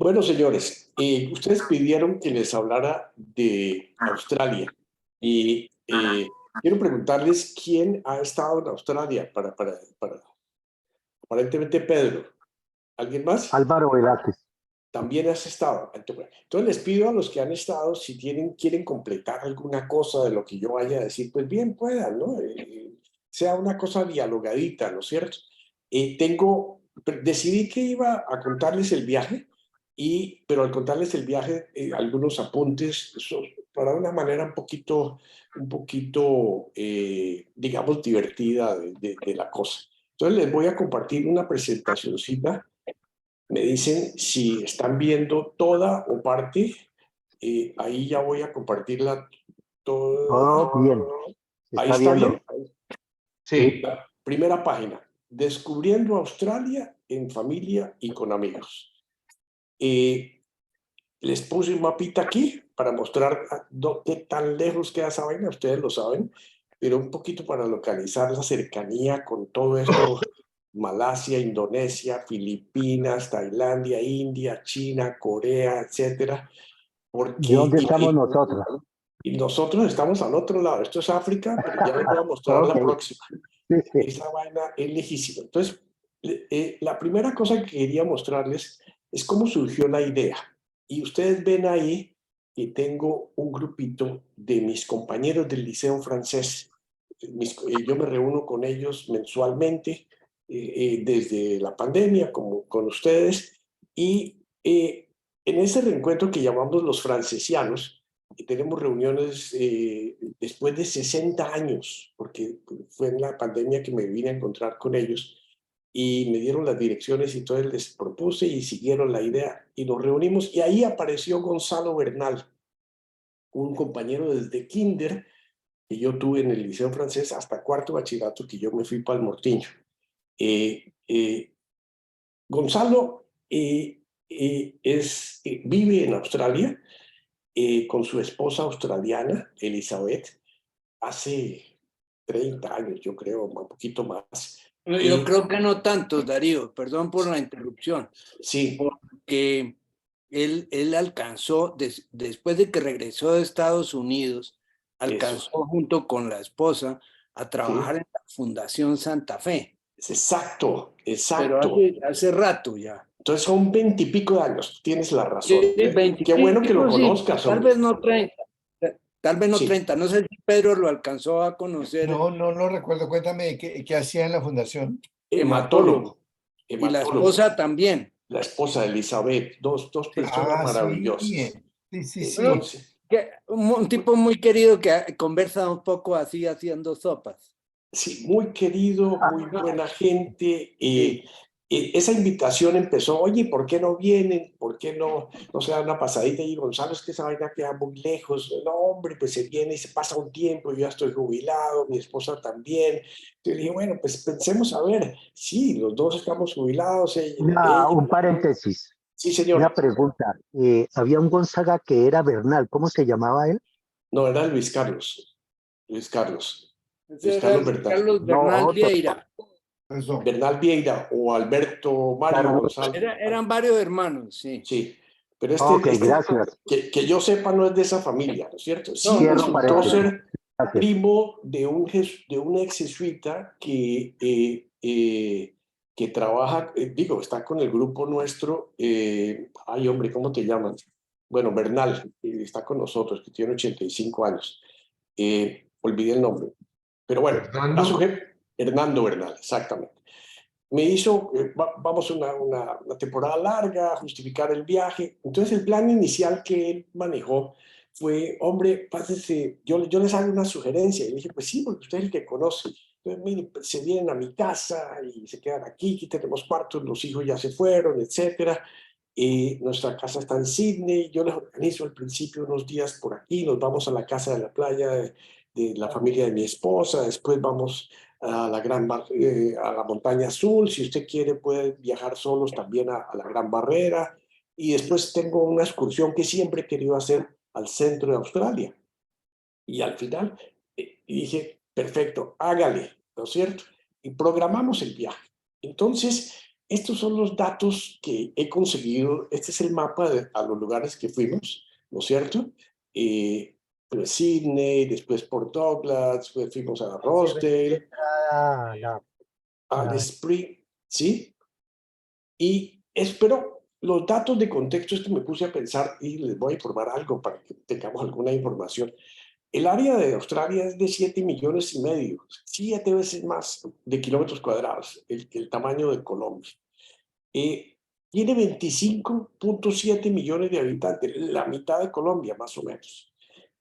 Bueno, señores, ustedes pidieron que les hablara de Australia y quiero preguntarles quién ha estado en Australia aparentemente Pedro. ¿Alguien más? Álvaro Velázquez. También has estado. Entonces les pido a los que han estado, si quieren completar alguna cosa de lo que yo vaya a decir, pues bien puedan, ¿no? Sea una cosa dialogadita, ¿no es cierto? Decidí que iba a contarles el viaje, pero al contarles el viaje, algunos apuntes para una manera un poquito, digamos, divertida de la cosa. Entonces les voy a compartir una presentacioncita. Me dicen si están viendo toda o parte. Ahí ya voy a compartirla toda. Todo bien, se Ahí está está viendo. bien. Sí. La primera página. Descubriendo Australia en familia y con amigos. Les puse un mapita aquí para mostrar qué tan lejos queda esa vaina. Ustedes lo saben, pero un poquito para localizar la cercanía con todo esto. Malasia, Indonesia, Filipinas, Tailandia, India, China, Corea, etcétera. ¿De Porque, dónde estamos nosotros? y nosotros estamos al otro lado. Esto es África, pero ya les voy a mostrar Ok, la próxima. sí, sí. Esa vaina es lejísima. Entonces, la primera cosa que quería mostrarles es cómo surgió la idea. Y ustedes ven ahí que tengo un grupito de mis compañeros del liceo francés. Yo me reúno con ellos mensualmente desde la pandemia, como con ustedes, y en ese reencuentro que llamamos los francesianos, tenemos reuniones después de 60 años, porque fue en la pandemia que me vine a encontrar con ellos y me dieron las direcciones y entonces les propuse y siguieron la idea y nos reunimos y ahí apareció Gonzalo Bernal, un compañero desde kinder que yo tuve en el liceo francés hasta cuarto bachillerato que yo me fui para el Mortiño. Eh, eh, Gonzalo vive en Australia con su esposa australiana, Elizabeth, hace 30 años, yo creo, un poquito más. Yo creo que no tanto, Darío, perdón por la interrupción, Sí, porque él alcanzó, después de que regresó de Estados Unidos, eso. alcanzó junto con la esposa a Sí. trabajar en la Fundación Santa Fe, Exacto, pero exacto. hace rato ya. Entonces son 20 y pico de años, tienes la razón. Sí, 20 Qué bueno que lo sí, conozcas, tal hombre. vez no 30, tal vez no Sí, 30, no sé si Pedro lo alcanzó a conocer, No, no, no recuerdo. Cuéntame qué hacía en la fundación. hematólogo, hematólogo, y la hematólogo. esposa también. La esposa de Elizabeth, dos Sí, personas sí, maravillosas. sí, sí, Bueno, sí. Entonces, un tipo muy querido que conversa un poco así haciendo sopas. sí, muy querido, muy buena gente. Sí. Esa invitación empezó, oye, ¿por qué no vienen? ¿Por qué no se dan una pasadita? Y Gonzalo, es que esa vaina queda muy lejos. No, hombre, pues se viene y se pasa un tiempo, yo ya estoy jubilado, mi esposa también. Yo le dije, bueno, pues pensemos a ver, sí, los dos estamos jubilados. Un paréntesis, Sí, una señor. pregunta. Había un Gonzaga que era Bernal, ¿cómo se llamaba él? No, era Luis Carlos. Luis Carlos. Ese Luis era Carlos Bernal. Carlos No, Bernal otro. Vieira. Eso. Bernal Vieira o Alberto Mario Carlos. González. Eran varios hermanos, sí. Sí, pero Ok, gracias. que yo sepa no es de esa familia, ¿no es cierto? Sí No, Cierro resultó paréntesis. ser Gracias. primo de un ex jesuita que trabaja, está con el grupo nuestro, ay hombre, ¿cómo te llaman? Bueno, Bernal, está con nosotros, que tiene 85 años. Olvidé el nombre. Pero bueno, Fernando. Hernando Bernal, exactamente. Me hizo, vamos una temporada larga, justificar el viaje. Entonces el plan inicial que él manejó fue, hombre, pásese, yo les hago una sugerencia. Y le dije, pues sí, porque usted es el que conoce. Entonces, mire, pues, se vienen a mi casa y se quedan aquí tenemos cuartos, los hijos ya se fueron, etcétera. Nuestra casa está en Sydney, yo les organizo al principio unos días por aquí, nos vamos a la casa de la playa de la familia de mi esposa, después vamos a a la montaña azul, si usted quiere puede viajar solos también a la Gran Barrera, y después tengo una excursión que siempre he querido hacer al centro de Australia, y al final dije, perfecto, hágale, ¿no es cierto? Y programamos el viaje. Entonces, estos son los datos que he conseguido. Este es el mapa a los lugares que fuimos, ¿no es cierto? Pues Sydney, después Port Douglas, después fuimos a Rosedale, al Spring, ¿sí? Y espero los datos de contexto, esto me puse a pensar y les voy a informar algo para que tengamos alguna información. El área de Australia es de 7,5 millones, 7 veces más de kilómetros cuadrados, el tamaño de Colombia. Tiene 25,7 millones de habitantes, la mitad de Colombia más o menos.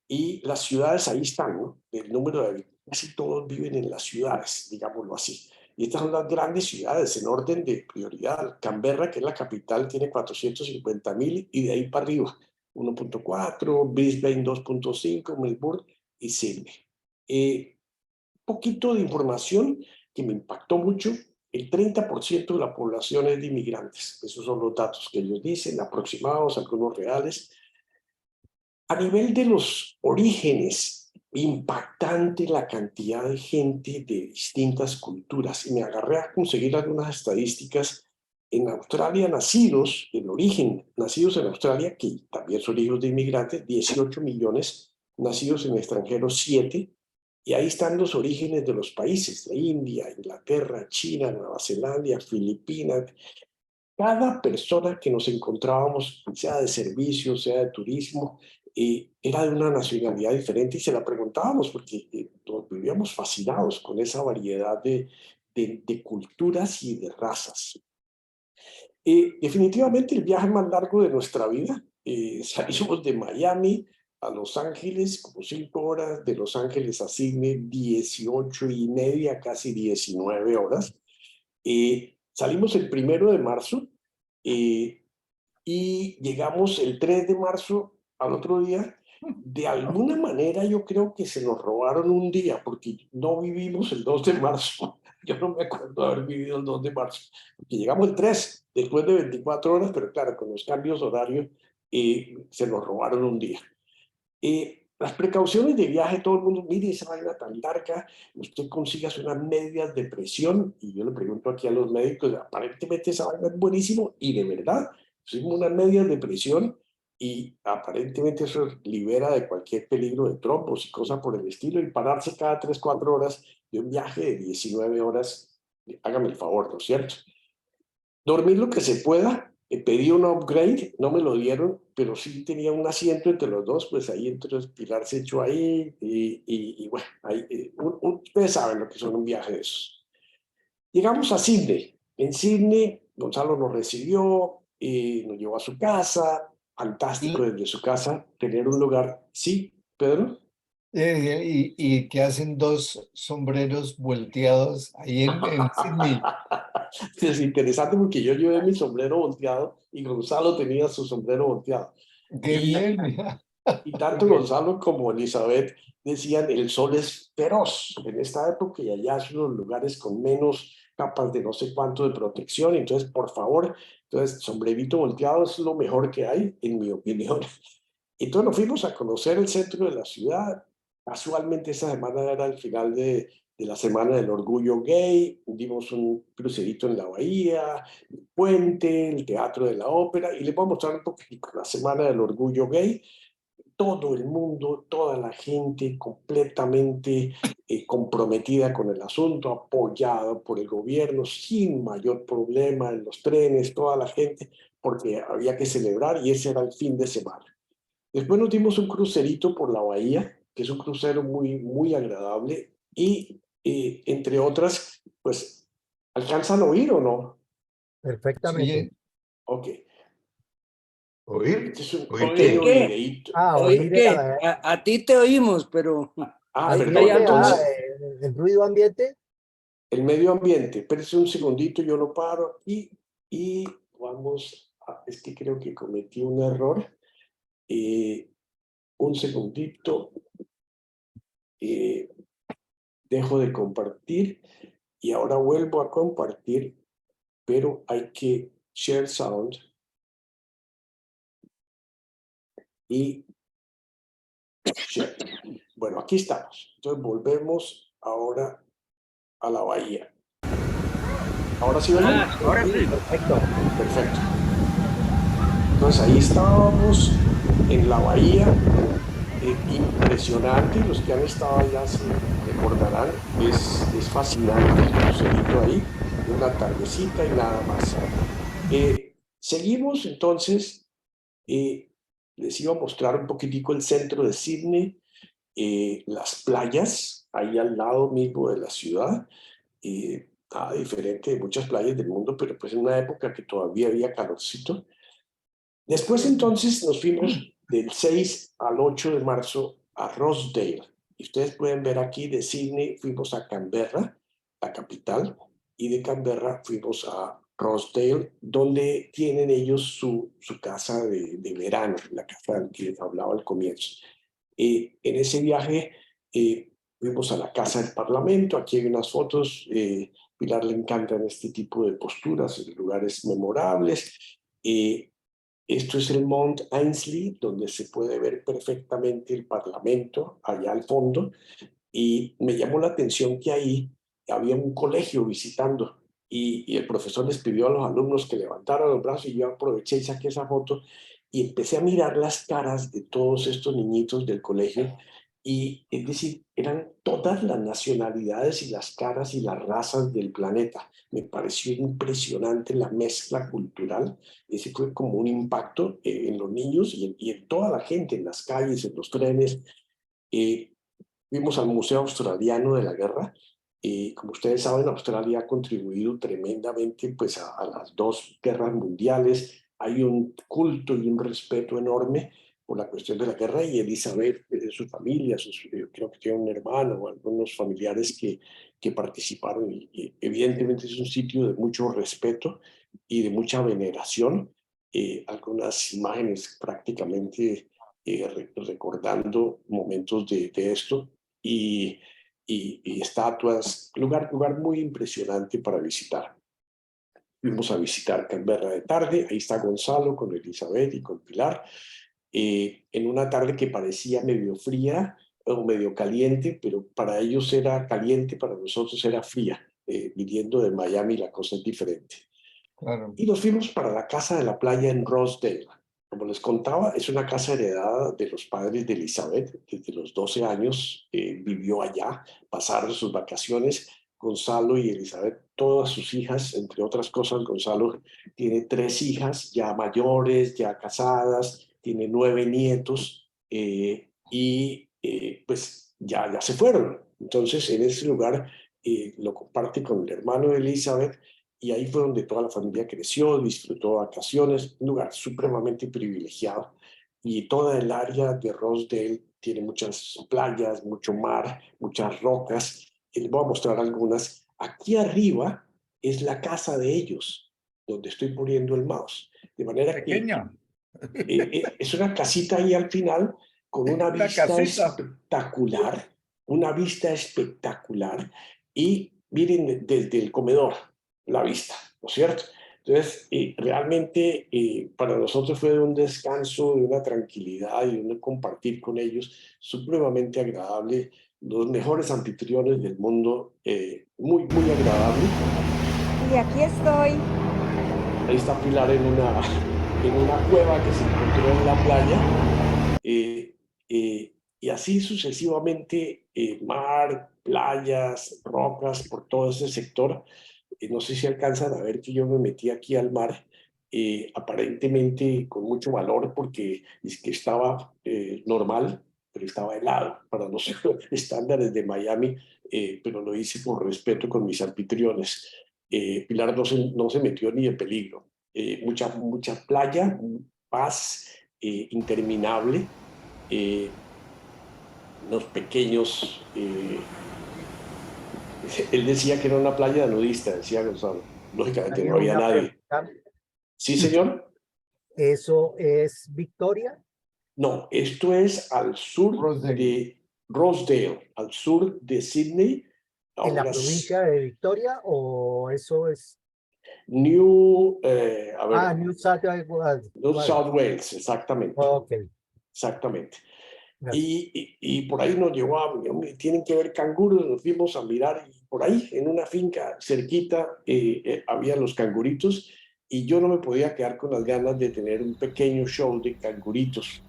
Y las ciudades ahí están, ¿no? El número de habitantes, casi todos viven en las ciudades, digámoslo así. Y estas son las grandes ciudades en orden de prioridad. Canberra, que es la capital, tiene 450,000 y de ahí para arriba, 1,4, Brisbane 2,5, Melbourne y Sydney. Poquito de información que me impactó mucho. El 30% de la población es de inmigrantes. Esos son los datos que ellos dicen, aproximados, algunos reales. A nivel de los orígenes, impactante la cantidad de gente de distintas culturas. Y me agarré a conseguir algunas estadísticas. En Australia, nacidos, el origen, nacidos en Australia, que también son hijos de inmigrantes, 18 millones, nacidos en extranjeros, 7. Y ahí están los orígenes de los países, de India, Inglaterra, China, Nueva Zelanda, Filipinas. Cada persona que nos encontrábamos, sea de servicio, sea de turismo, era de una nacionalidad diferente y se la preguntábamos porque nos vivíamos fascinados con esa variedad de culturas y de razas. Definitivamente el viaje más largo de nuestra vida. Salimos de Miami a Los Ángeles, como 5 horas, de Los Ángeles a Sydney, 18,5, casi 19 horas. Salimos el 1 de marzo y llegamos el 3 de marzo al otro día. De alguna manera yo creo que se nos robaron un día porque no vivimos el 2 de marzo. Yo no me acuerdo de haber vivido el 2 de marzo, porque llegamos el 3, después de 24 horas, pero claro, con los cambios horarios se nos robaron un día. Las precauciones de viaje, todo el mundo, mire esa vaina tan larga, usted consiga unas medias de presión, y yo le pregunto aquí a los médicos, aparentemente esa vaina es buenísimo, y de verdad, hicimos unas medias de presión, y aparentemente eso libera de cualquier peligro de trombos y cosas por el estilo, y pararse cada 3, 4 horas de un viaje de 19 horas, hágame el favor, ¿no es cierto? Dormir lo que se pueda. Pedí un upgrade, no me lo dieron, pero sí tenía un asiento entre los dos, pues ahí entonces Pilar se echó ahí y bueno, ahí, ustedes saben lo que son un viaje de esos. Llegamos a Sydney. En Sydney, Gonzalo nos recibió, nos llevó a su casa. Fantástico desde su casa tener un lugar. ¿Sí, Pedro? Y que hacen 2 sombreros volteados ahí en Sydney. Es interesante porque yo llevé mi sombrero volteado y Gonzalo tenía su sombrero volteado. ¡Qué bien! Mira. Y tanto Gonzalo como Elizabeth decían, el sol es feroz en esta época y allá son los lugares con menos capas de no sé cuánto de protección. Entonces, por favor, entonces, sombrerito volteado es lo mejor que hay, en mi opinión. Entonces nos fuimos a conocer el centro de la ciudad. Casualmente esa semana era el final de la Semana del Orgullo Gay. Dimos un crucerito en la bahía, el puente, el Teatro de la Ópera, y les voy a mostrar un poquito la Semana del Orgullo Gay. Todo el mundo, toda la gente completamente comprometida con el asunto, apoyada por el gobierno, sin mayor problema en los trenes, toda la gente, porque había que celebrar y ese era el fin de semana. Después nos dimos un crucerito por la bahía, que es un crucero muy, muy agradable y, entre otras, pues, ¿alcanzan a oír o no? Perfectamente. Oye, Ok. ¿oír? Este es un ¿Oír pequeño qué? videíto. Oír ¿Qué? A ti te oímos, pero ahí hay Perdón, algo más. entonces, el ruido ambiente. el medio ambiente. Espérese un segundito, yo lo paro aquí y vamos a, es que creo que cometí un error. Un segundito. Dejo de compartir y ahora vuelvo a compartir, pero hay que share sound y share. Bueno, aquí estamos. Entonces volvemos ahora a la bahía. ¿Ahora sí, oye? Ahora sí, perfecto. Perfecto. Entonces ahí estábamos en la bahía, impresionante, los que han estado allá se recordarán, es fascinante el crucerito ahí, una tardecita y nada más. Seguimos entonces, les iba a mostrar un poquitico el centro de Sydney, las playas, ahí al lado mismo de la ciudad, nada diferente de muchas playas del mundo, pero pues en una época que todavía había calorcito. Después entonces nos fuimos del 6 al 8 de marzo a Rosedale. Y ustedes pueden ver aquí de Sydney fuimos a Canberra, la capital, y de Canberra fuimos a Rosedale, donde tienen ellos su casa de verano, la casa que les hablaba al comienzo. En ese viaje fuimos a la Casa del Parlamento, aquí hay unas fotos, Pilar le encantan este tipo de posturas, lugares memorables. Esto es el Mount Ainslie, donde se puede ver perfectamente el Parlamento allá al fondo, y me llamó la atención que ahí había un colegio visitando y el profesor les pidió a los alumnos que levantaran los brazos y yo aproveché y saqué esa foto y empecé a mirar las caras de todos estos niñitos del colegio y es decir, eran todas las nacionalidades y las caras y las razas del planeta. Me pareció impresionante la mezcla cultural. Ese fue como un impacto en los niños y en toda la gente, en las calles, en los trenes. Eh, Fuimos al Museo Australiano de la Guerra. Como ustedes saben, Australia ha contribuido tremendamente pues, a las dos guerras mundiales. Hay un culto y un respeto enorme por la cuestión de la guerra y Elizabeth, su familia, creo que tiene un hermano o algunos familiares que participaron. Y evidentemente es un sitio de mucho respeto y de mucha veneración. Algunas imágenes prácticamente recordando momentos de esto y, y estatuas, lugar muy impresionante para visitar. Fuimos a visitar Canberra de tarde, ahí está Gonzalo con Elizabeth y con Pilar, en una tarde que parecía medio fría o medio caliente, pero para ellos era caliente, para nosotros era fría. Viniendo de Miami la cosa es diferente. Claro. Y nos fuimos para la casa de la playa en Rosedale. Como les contaba, es una casa heredada de los padres de Elizabeth. Desde los 12 años vivió allá, pasaron sus vacaciones. Gonzalo y Elizabeth, todas sus hijas, entre otras cosas, Gonzalo tiene 3 hijas ya mayores, ya casadas, tiene 9 nietos pues ya se fueron. Entonces, en ese lugar lo comparte con el hermano de Elizabeth y ahí fue donde toda la familia creció, disfrutó vacaciones, un lugar supremamente privilegiado. Y toda el área de Rosedale tiene muchas playas, mucho mar, muchas rocas. Y les voy a mostrar algunas. Aquí arriba es la casa de ellos, donde estoy poniendo el mouse. De manera que Pequeña. es una casita ahí al final con una Una vista casita. espectacular. Y miren desde el comedor la vista, ¿no es cierto? Entonces, realmente para nosotros fue un descanso, de una tranquilidad y un compartir con ellos supremamente agradable, los mejores anfitriones del mundo, muy agradable. Y aquí estoy. Ahí está Pilar en una cueva que se encontró en la playa, y así sucesivamente, mar, playas, rocas, por todo ese sector. No sé si alcanzan a ver que yo me metí aquí al mar, aparentemente con mucho valor porque es que estaba normal, pero estaba helado para los estándares de Miami, pero lo hice por respeto con mis anfitriones. Pilar no se metió ni de peligro. Mucha playa, paz interminable, unos pequeños... él decía que era una playa nudista, decía Gonzalo. Lógicamente no Tenía había una nadie. pregunta. ¿Sí, señor? ¿Eso es Victoria? No, esto es al sur Rosedale. de Rosedale, al sur de Sydney, a ¿En la unas provincia de Victoria o eso es? New South Wales. New South Wales, exactamente, Ok, exactamente. gracias. Y por ahí nos llevó tienen que ver canguros, nos fuimos a mirar y por ahí, en una finca cerquita, había los canguritos y yo no me podía quedar con las ganas de tener un pequeño show de canguritos.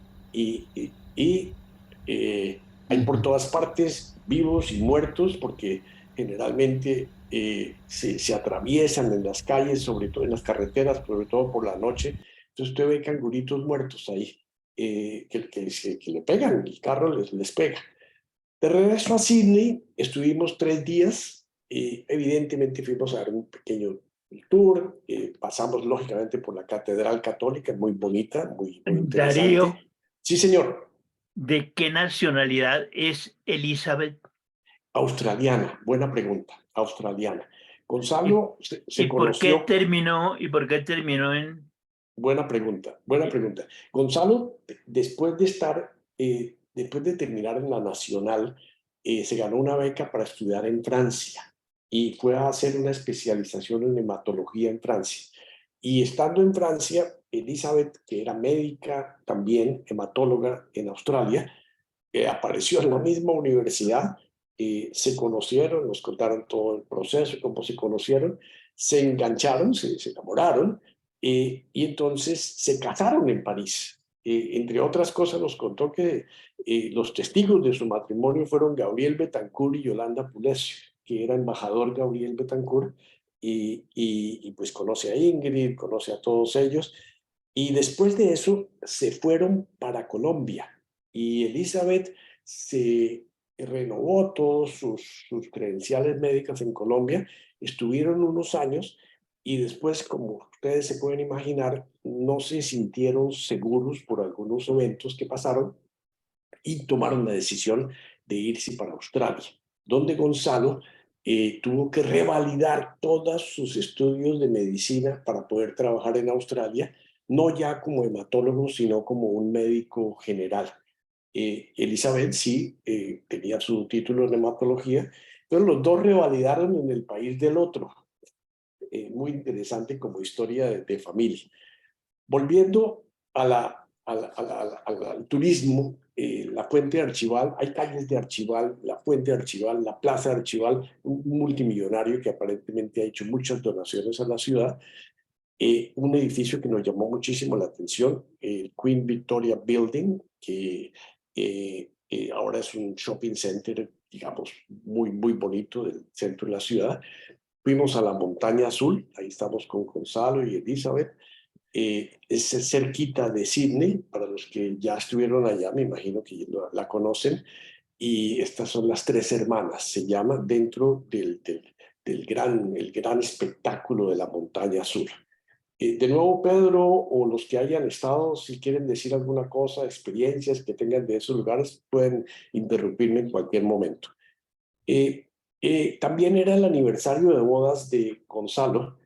Hay por todas partes vivos y muertos porque generalmente se atraviesan en las calles, sobre todo en las carreteras, sobre todo por la noche. Entonces usted ve canguritos muertos ahí, que le pegan, el carro les pega. De regreso a Sydney, estuvimos 3 días. Evidentemente fuimos a dar un pequeño tour. Pasamos lógicamente por la Catedral Católica, muy bonita, muy interesante. Darío, Sí, señor. ¿de qué nacionalidad es Elizabeth? Australiana, buena pregunta, australiana. Gonzalo se ¿Y por qué conoció. terminó en...? Buena pregunta, buena pregunta. Gonzalo, después de terminar en la Nacional, se ganó una beca para estudiar en Francia y fue a hacer una especialización en hematología en Francia. Y estando en Francia, Elizabeth, que era médica también, hematóloga en Australia, apareció en la misma universidad, se conocieron, nos contaron todo el proceso, cómo se conocieron, se engancharon, se enamoraron, y entonces se casaron en París. Entre otras cosas nos contó que los testigos de su matrimonio fueron Gabriel Betancourt y Yolanda Pulesio, que era embajador Gabriel Betancourt, y pues conoce a Ingrid, conoce a todos ellos, y después de eso se fueron para Colombia, y Elizabeth se renovó todos sus credenciales médicas en Colombia, estuvieron unos años y después, como ustedes se pueden imaginar, no se sintieron seguros por algunos eventos que pasaron y tomaron la decisión de irse para Australia, donde Gonzalo tuvo que revalidar todos sus estudios de medicina para poder trabajar en Australia, no ya como hematólogo, sino como un médico general. Elizabeth sí tenía su título en hematología, pero los dos revalidaron en el país del otro. Muy interesante como historia de familia. Volviendo al turismo, la Fuente de Archival, hay calles de Archival, la Fuente de Archival, la Plaza de Archival, un multimillonario que aparentemente ha hecho muchas donaciones a la ciudad. Un edificio que nos llamó muchísimo la atención, el Queen Victoria Building, que ahora es un shopping center, digamos, muy, muy bonito del centro de la ciudad. Fuimos a la Montaña Azul, ahí estamos con Gonzalo y Elizabeth. Es cerquita de Sydney, para los que ya estuvieron allá, me imagino que la conocen. Y estas son las Tres Hermanas, se llama, dentro el gran espectáculo de la Montaña Azul. De nuevo, Pedro, o los que hayan estado, si quieren decir alguna cosa, experiencias que tengan de esos lugares, pueden interrumpirme en cualquier momento. También era el aniversario de bodas de Gonzalo,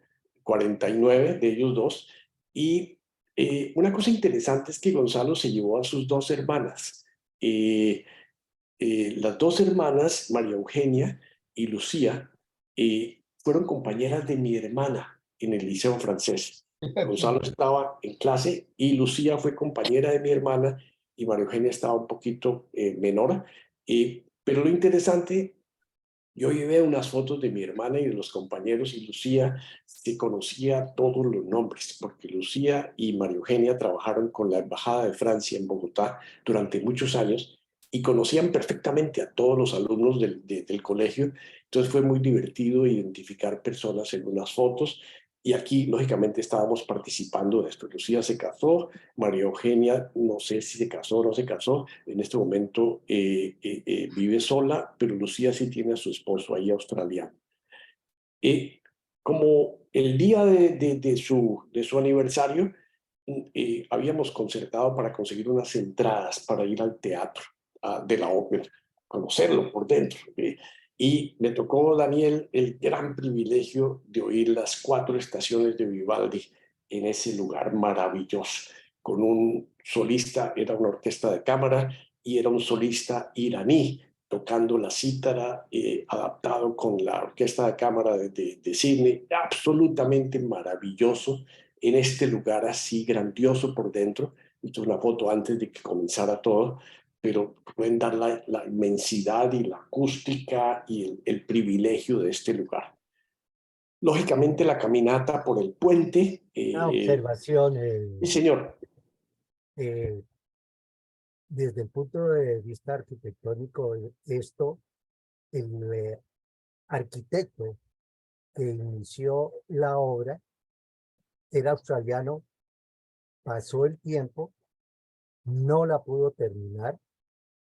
49 de ellos dos, y una cosa interesante es que Gonzalo se llevó a sus dos hermanas. Las dos hermanas, María Eugenia y Lucía, fueron compañeras de mi hermana en el liceo francés. Gonzalo estaba en clase y Lucía fue compañera de mi hermana y María Eugenia estaba un poquito menor. Pero lo interesante, yo llevé unas fotos de mi hermana y de los compañeros y Lucía se conocía todos los nombres, porque Lucía y María Eugenia trabajaron con la Embajada de Francia en Bogotá durante muchos años y conocían perfectamente a todos los alumnos del colegio. Entonces fue muy divertido identificar personas en unas fotos y aquí lógicamente estábamos participando de esto. Lucía se casó, María Eugenia no sé si se casó o no se casó, en este momento vive sola, pero Lucía sí tiene a su esposo ahí australiano. Como el día de su aniversario, habíamos concertado para conseguir unas entradas para ir al teatro de la ópera, conocerlo por dentro. Y me tocó, Daniel, el gran privilegio de oír las 4 estaciones de Vivaldi en ese lugar maravilloso, con un solista, era una orquesta de cámara, y era un solista iraní tocando la cítara, adaptado con la orquesta de cámara de Sydney, absolutamente maravilloso, en este lugar así grandioso por dentro. Esto es una foto antes de que comenzara todo, pero pueden dar la inmensidad y la acústica y el privilegio de este lugar. Lógicamente, la caminata por el puente. Una observación, Sí, señor. desde el punto de vista arquitectónico, esto, el arquitecto que inició la obra era australiano, pasó el tiempo, no la pudo terminar,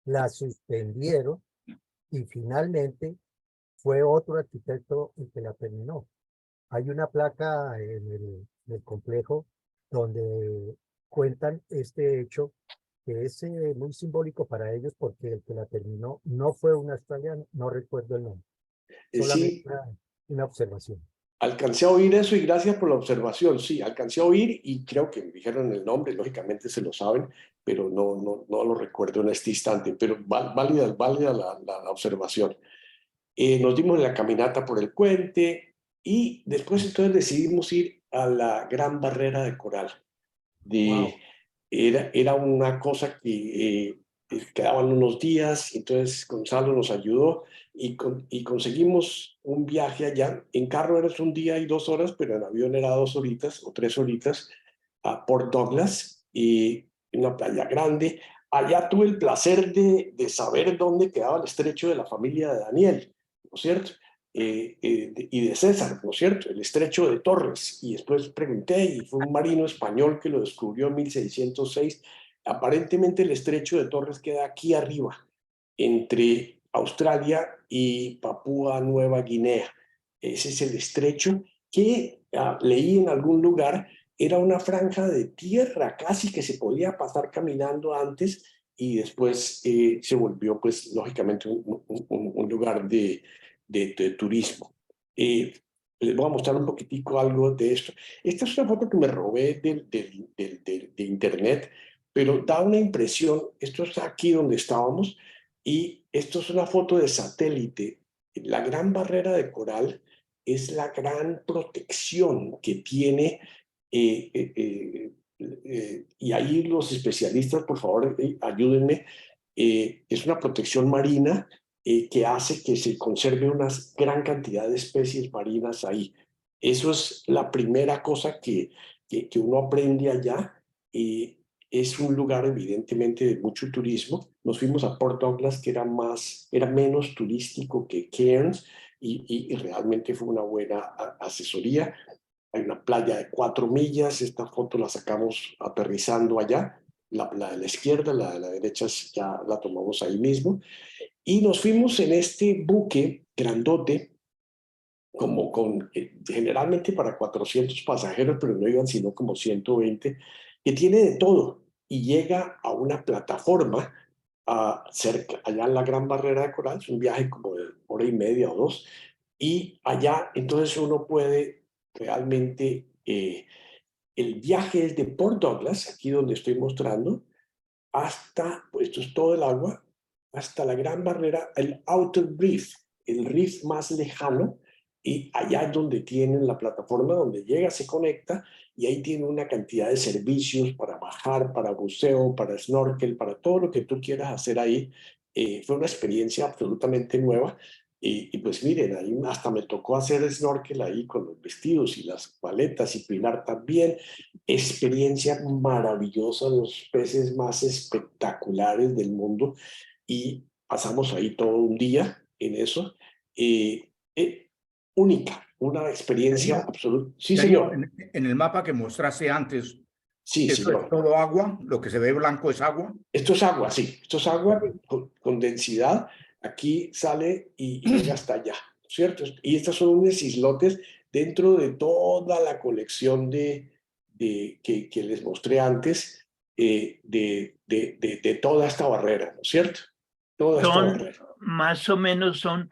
la suspendieron y finalmente fue otro arquitecto el que la terminó. Hay una placa en el complejo donde cuentan este hecho que es muy simbólico para ellos porque el que la terminó no fue un australiano, no recuerdo el nombre, solamente Sí, una observación. alcancé a oír eso y gracias por la observación. Sí, alcancé a oír y creo que me dijeron el nombre, lógicamente se lo saben, pero no lo recuerdo en este instante, pero válida la observación. Nos dimos la caminata por el puente y después entonces decidimos ir a la Gran Barrera de Coral. Era una cosa que quedaban unos días, entonces Gonzalo nos ayudó y conseguimos un viaje allá. En carro era un día y 2 horas, pero en avión era 2 horitas o 3 horitas a Port Douglas, y una playa grande. Allá tuve el placer de saber dónde quedaba el estrecho de la familia de Daniel, ¿no es cierto? Y de César, ¿no es cierto? El estrecho de Torres. Y después pregunté, y fue un marino español que lo descubrió en 1606. Aparentemente el estrecho de Torres queda aquí arriba, entre Australia y Papúa Nueva Guinea. Ese es el estrecho que leí en algún lugar, era una franja de tierra casi que se podía pasar caminando antes y después se volvió pues lógicamente un lugar de turismo. Les voy a mostrar un poquitico algo de esto. Esta es una foto que me robé de internet, pero da una impresión. Esto está aquí donde estábamos y esto es una foto de satélite. La Gran Barrera de Coral es la gran protección que tiene, y ahí los especialistas, por favor, ayúdenme. Es una protección marina que hace que se conserve una gran cantidad de especies marinas ahí. Eso es la primera cosa que uno aprende allá. Es un lugar evidentemente de mucho turismo. Nos fuimos a Port Douglas, que era menos turístico que Cairns, y realmente fue una buena asesoría. Hay una playa de 4 millas, esta foto la sacamos aterrizando allá, la de la izquierda, la de la derecha ya la tomamos ahí mismo. Y nos fuimos en este buque grandote, como generalmente para 400 pasajeros, pero no iban sino como 120, que tiene de todo y llega a una plataforma cerca, allá en la Gran Barrera de Coral. Es un viaje como de 1 hora y media o 2, y allá entonces uno puede realmente, el viaje es de Port Douglas, aquí donde estoy mostrando, hasta, pues esto es todo el agua, hasta la Gran Barrera, el Outer Reef, el reef más lejano, y allá es donde tienen la plataforma donde llega, se conecta, y ahí tiene una cantidad de servicios para bajar, para buceo, para snorkel, para todo lo que tú quieras hacer ahí. Fue una experiencia absolutamente nueva. Y pues miren, ahí hasta me tocó hacer snorkel ahí con los vestidos y las paletas, y Pilar también. Experiencia maravillosa, los peces más espectaculares del mundo, y pasamos ahí todo un día en eso. Eh, eh, Única, una experiencia Darío, absoluta. Sí, Darío, señor. en el mapa que mostraste antes, Sí, ¿eso es señor. todo agua? ¿Lo que se ve blanco es agua? Esto es agua, sí. Esto es agua Ok. con densidad. Aquí sale y llega hasta allá, ¿cierto? Y estas son unos islotes dentro de toda la colección que les mostré antes, de toda esta barrera, ¿no es cierto? Toda esta Son barrera. más o menos, son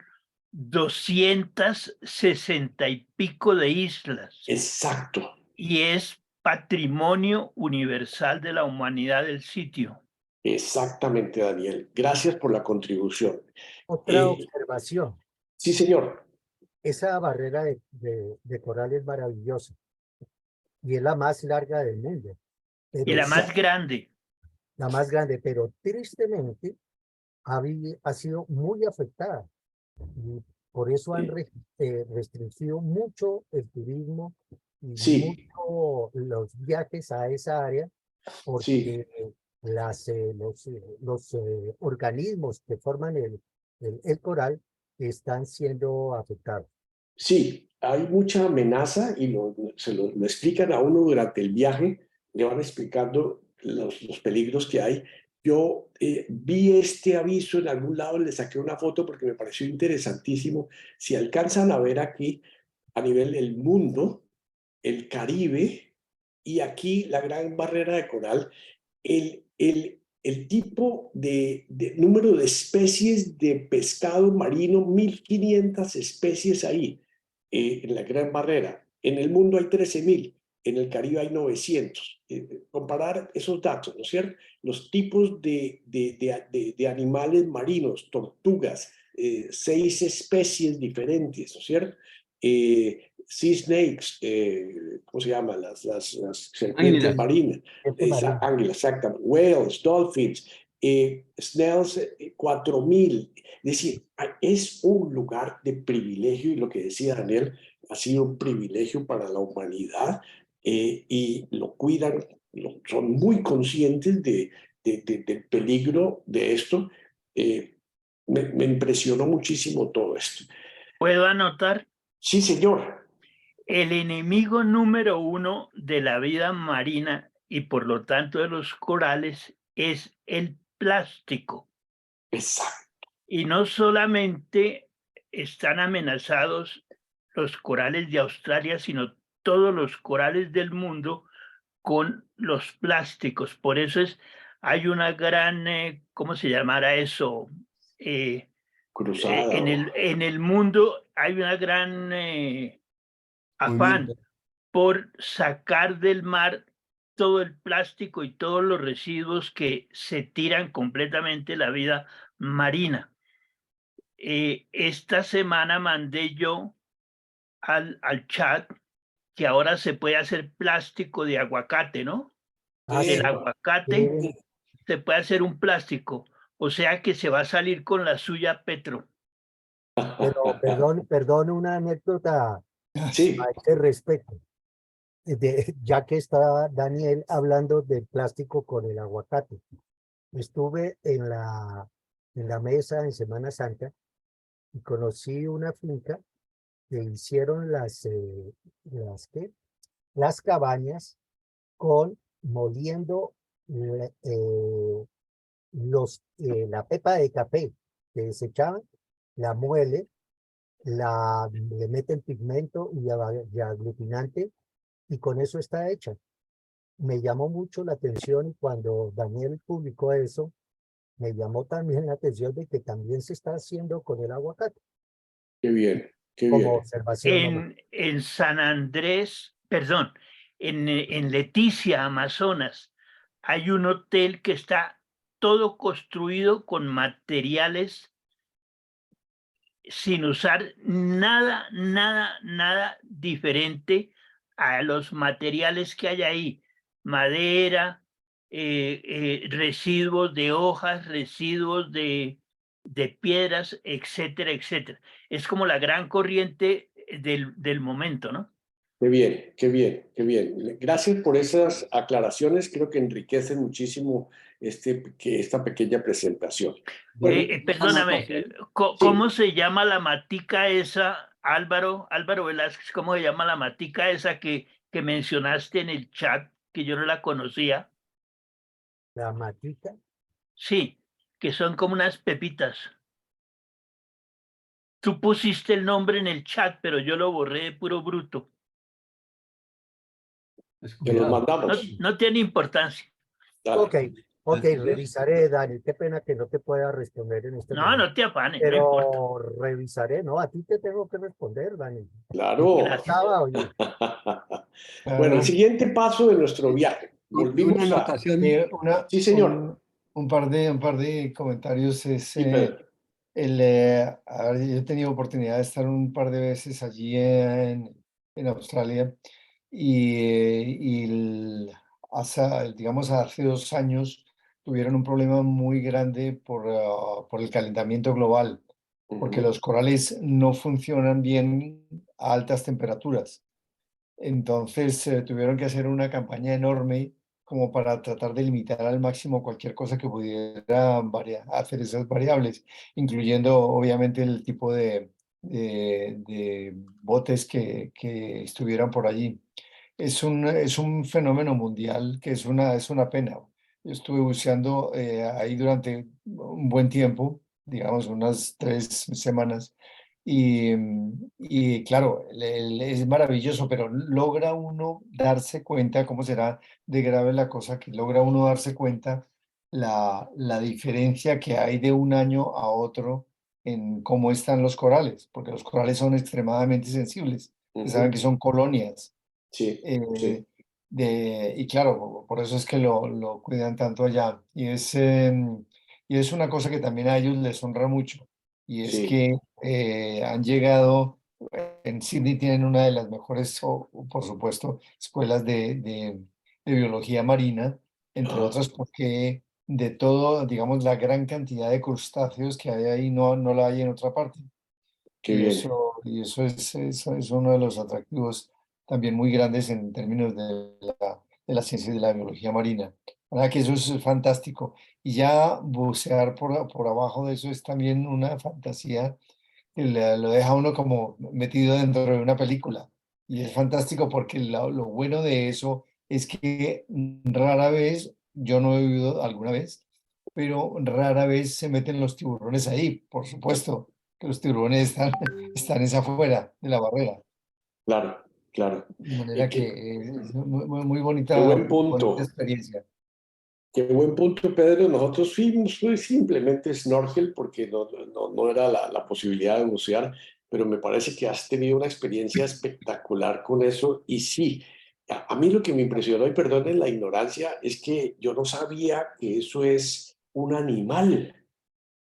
260 y pico de islas Exacto, y es patrimonio universal de la humanidad del sitio. exactamente, Daniel. Gracias por la contribución. Otra observación, Sí, señor. esa barrera de coral es maravillosa y es la más larga del mundo, Y pero la más Exacto. grande. la más grande, pero tristemente ha sido muy afectada. Y por eso han restringido mucho el turismo y Sí, mucho los viajes a esa área, sí, porque los organismos que forman el coral están siendo afectados. sí, hay mucha amenaza y lo explican a uno durante el viaje, le van explicando los peligros que hay. Yo vi este aviso en algún lado, le saqué una foto porque me pareció interesantísimo. Si alcanzan a ver aquí a nivel del mundo, el Caribe y aquí la Gran Barrera de Coral, el tipo de número de especies de pescado marino, 1.500 especies ahí en la Gran Barrera. En el mundo hay 13.000, en el Caribe hay 900. Comparar esos datos, ¿no es cierto? Los tipos de animales marinos, tortugas, 6 especies diferentes, ¿no es cierto? Sea snakes, ¿cómo se llaman? Las serpientes Águilas. marinas, Gente marina. águilas, exactamente, whales, dolphins, snails, 4.000. Es decir, es un lugar de privilegio y lo que decía Daniel, ha sido un privilegio para la humanidad y lo cuidan, son muy conscientes del peligro de esto. Me impresionó muchísimo todo esto. ¿Puedo anotar? Sí, señor. El enemigo número uno de la vida marina y por lo tanto de los corales es el plástico. Exacto. Y no solamente están amenazados los corales de Australia, sino todos los corales del mundo con los plásticos. Por eso hay una gran, ¿cómo se llamará eso? Cruzada. En el mundo hay una gran afán Movimiento. por sacar del mar todo el plástico y todos los residuos que se tiran completamente la vida marina. Esta semana mandé yo al chat que ahora se puede hacer plástico de aguacate, ¿no? Del Sí, aguacate sí, se puede hacer un plástico, o sea que se va a salir con la suya Petro. pero perdón, una anécdota a Sí, ese respecto. Ya que está Daniel hablando del plástico con el aguacate. Estuve en la mesa en Semana Santa y conocí una finca que hicieron ¿qué? Las cabañas con moliendo la pepa de café que desechaban, la muele, le meten pigmento y aglutinante y con eso está hecha. Me llamó mucho la atención y cuando Daniel publicó eso, me llamó también la atención de que también se está haciendo con el aguacate, qué bien, qué como bien. observación nomás. En San Andrés, perdón, en Leticia, Amazonas, hay un hotel que está todo construido con materiales sin usar nada diferente a los materiales que hay ahí. Madera, residuos de hojas, residuos de piedras, etcétera, etcétera. Es como la gran corriente del momento, ¿no? Qué bien, qué bien, qué bien. Gracias por esas aclaraciones. Creo que enriquecen muchísimo esta pequeña presentación. Bueno, Perdóname, sí, ¿cómo se llama la matica esa, Álvaro Velázquez, cómo se llama la matica esa que mencionaste en el chat, que yo no la conocía? La matica, Sí, que son como unas pepitas. Tú pusiste el nombre en el chat, pero yo lo borré de puro bruto. te los Descuidado. No, mandamos. no tiene importancia. ok, Dale. revisaré, Dani, qué pena que no te pueda responder en este No, momento, no te afanes, no importa. pero revisaré, no, a ti te tengo que responder, Dani. Claro. Gracias. Oye, Bueno, el Ah, siguiente paso de nuestro viaje. Una Volvimos a... anotación. Sí, señor. un par de comentarios es Sí, Pedro. a ver, yo he tenido oportunidad de estar un par de veces allí en Australia y digamos hace 2 años tuvieron un problema muy grande por el calentamiento global, porque los corales no funcionan bien a altas temperaturas. Entonces tuvieron que hacer una campaña enorme como para tratar de limitar al máximo cualquier cosa que pudiera hacer esas variables, incluyendo obviamente el tipo de botes que estuvieran por allí. Es un fenómeno mundial que es una pena. Yo estuve buceando ahí durante un buen tiempo, digamos unas 3 semanas, y claro, es maravilloso, pero logra uno darse cuenta, cómo será de grave la cosa, que logra uno darse cuenta la diferencia que hay de un año a otro en cómo están los corales, porque los corales son extremadamente sensibles. Ustedes saben que son colonias. Sí, sí. Y claro, por eso es que lo cuidan tanto allá. Y es una cosa que también a ellos les honra mucho. Y es Sí. que han llegado, en Sydney tienen una de las mejores, por supuesto, escuelas de biología marina, entre Ajá. otras porque de todo, digamos, la gran cantidad de crustáceos que hay ahí no la hay en otra parte. Qué bien. Y eso es uno de los atractivos también muy grandes en términos de la ciencia y de la biología marina. La verdad que eso es fantástico. Y ya bucear por abajo de eso es también una fantasía que lo deja a uno como metido dentro de una película. Y es fantástico porque lo bueno de eso es que rara vez, yo no he oído alguna vez, pero rara vez se meten los tiburones ahí, por supuesto, que los tiburones están es afuera de la barrera. Claro, claro. De manera que Qué, es muy qué bonita, buen bonita punto. experiencia. Qué buen punto, Pedro. Nosotros fuimos fue simplemente snorkel porque no era la posibilidad de bucear, pero me parece que has tenido una experiencia espectacular con eso. Y sí, a mí lo que me impresionó, y perdonen la ignorancia, es que yo no sabía que eso es un animal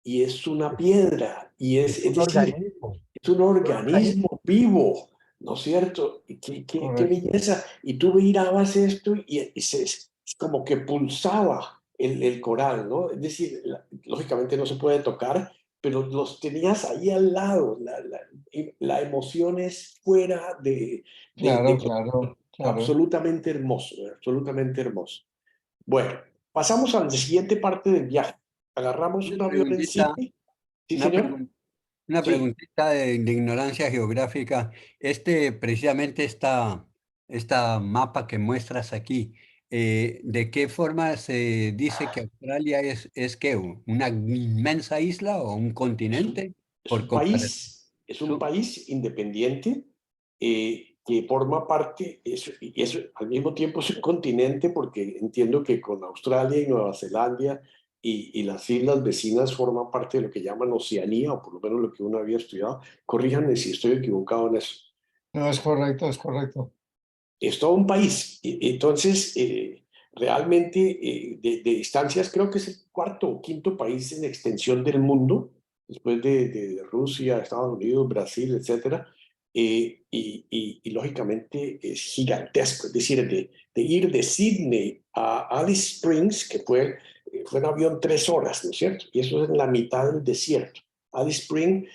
y es una piedra, y Es es un decir, organismo, es un un organismo. organismo vivo, ¿no es cierto? Y qué Correcto. belleza. Y tú mirabas esto y es como que pulsaba el coral, ¿no? Es decir, lógicamente no se puede tocar, pero los tenías ahí al lado. La emoción es fuera Claro, claro, claro. absolutamente hermoso, absolutamente hermoso. Bueno, pasamos a la siguiente parte del viaje. Agarramos Una un avión en preguntita, Sydney. ¿Sí, una señor? pregun- una Sí. preguntita de ignorancia geográfica. Precisamente esta mapa que muestras aquí, ¿de qué forma se dice que Australia es qué? ¿Una inmensa isla o un continente? Por comparación. Es un país independiente que forma parte, y eso al mismo tiempo es un continente porque entiendo que con Australia y Nueva Zelanda y las islas vecinas forman parte de lo que llaman Oceanía, o por lo menos lo que uno había estudiado. Corríjanme si estoy equivocado en eso. No, es correcto, es correcto. Es todo un país. Entonces, realmente de distancias creo que es el cuarto o quinto país en extensión del mundo, después de Rusia, Estados Unidos, Brasil, etcétera. Y lógicamente es gigantesco, es decir, de ir de Sydney a Alice Springs, que fue en avión 3 horas, ¿no es cierto? Y eso es en la mitad del desierto. Alice Springs,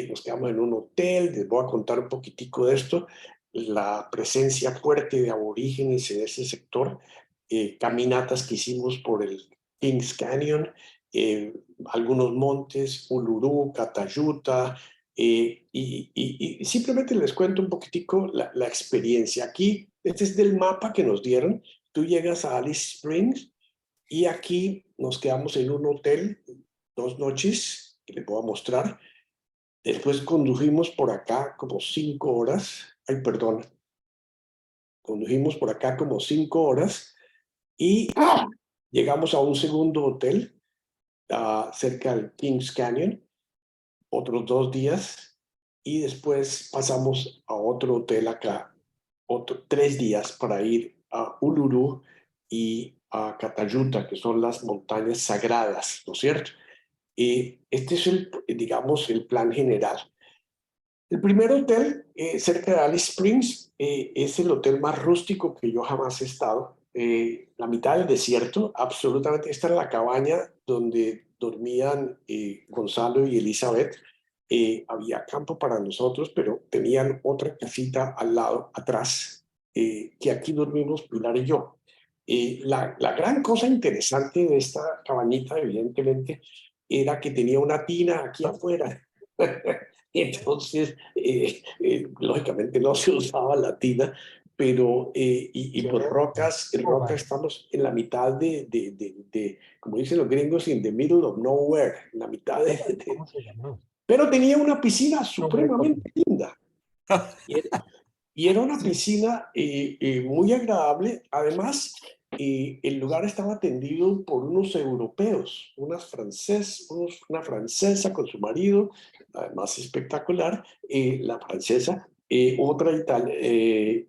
nos quedamos en un hotel, les voy a contar un poquitico de esto, la presencia fuerte de aborígenes en ese sector, caminatas que hicimos por el Kings Canyon, algunos montes, Uluru, Catayuta, y simplemente les cuento un poquitico la experiencia. Aquí, este es del mapa que nos dieron, tú llegas a Alice Springs y aquí nos quedamos en un hotel 2 noches, que les voy a mostrar. Después condujimos por acá como 5 horas. Ay, perdón. Condujimos por acá como 5 horas y llegamos a un segundo hotel cerca del Kings Canyon, otros 2 días, y después pasamos a otro hotel acá, 3 días para ir a Uluru y a Catayuta, que son las montañas sagradas, ¿no es cierto? Este es digamos, el plan general. El primer hotel cerca de Alice Springs es el hotel más rústico que yo jamás he estado. la mitad del desierto, absolutamente. Esta era la cabaña donde dormían Gonzalo y Elizabeth. Había campo para nosotros, pero tenían otra casita al lado, atrás, que aquí dormimos Pilar y yo. La gran cosa interesante de esta cabañita, evidentemente, era que tenía una tina aquí afuera. Entonces, lógicamente no se usaba la tina, pero y por rocas, en roca estamos en la mitad como dicen los gringos, in the middle of nowhere, en la mitad ¿Cómo se llama? pero tenía una piscina Nombre corto. supremamente linda. Y era una piscina muy agradable. Además, el lugar estaba atendido por unos europeos, una francesa con su marido, además espectacular, la francesa, otra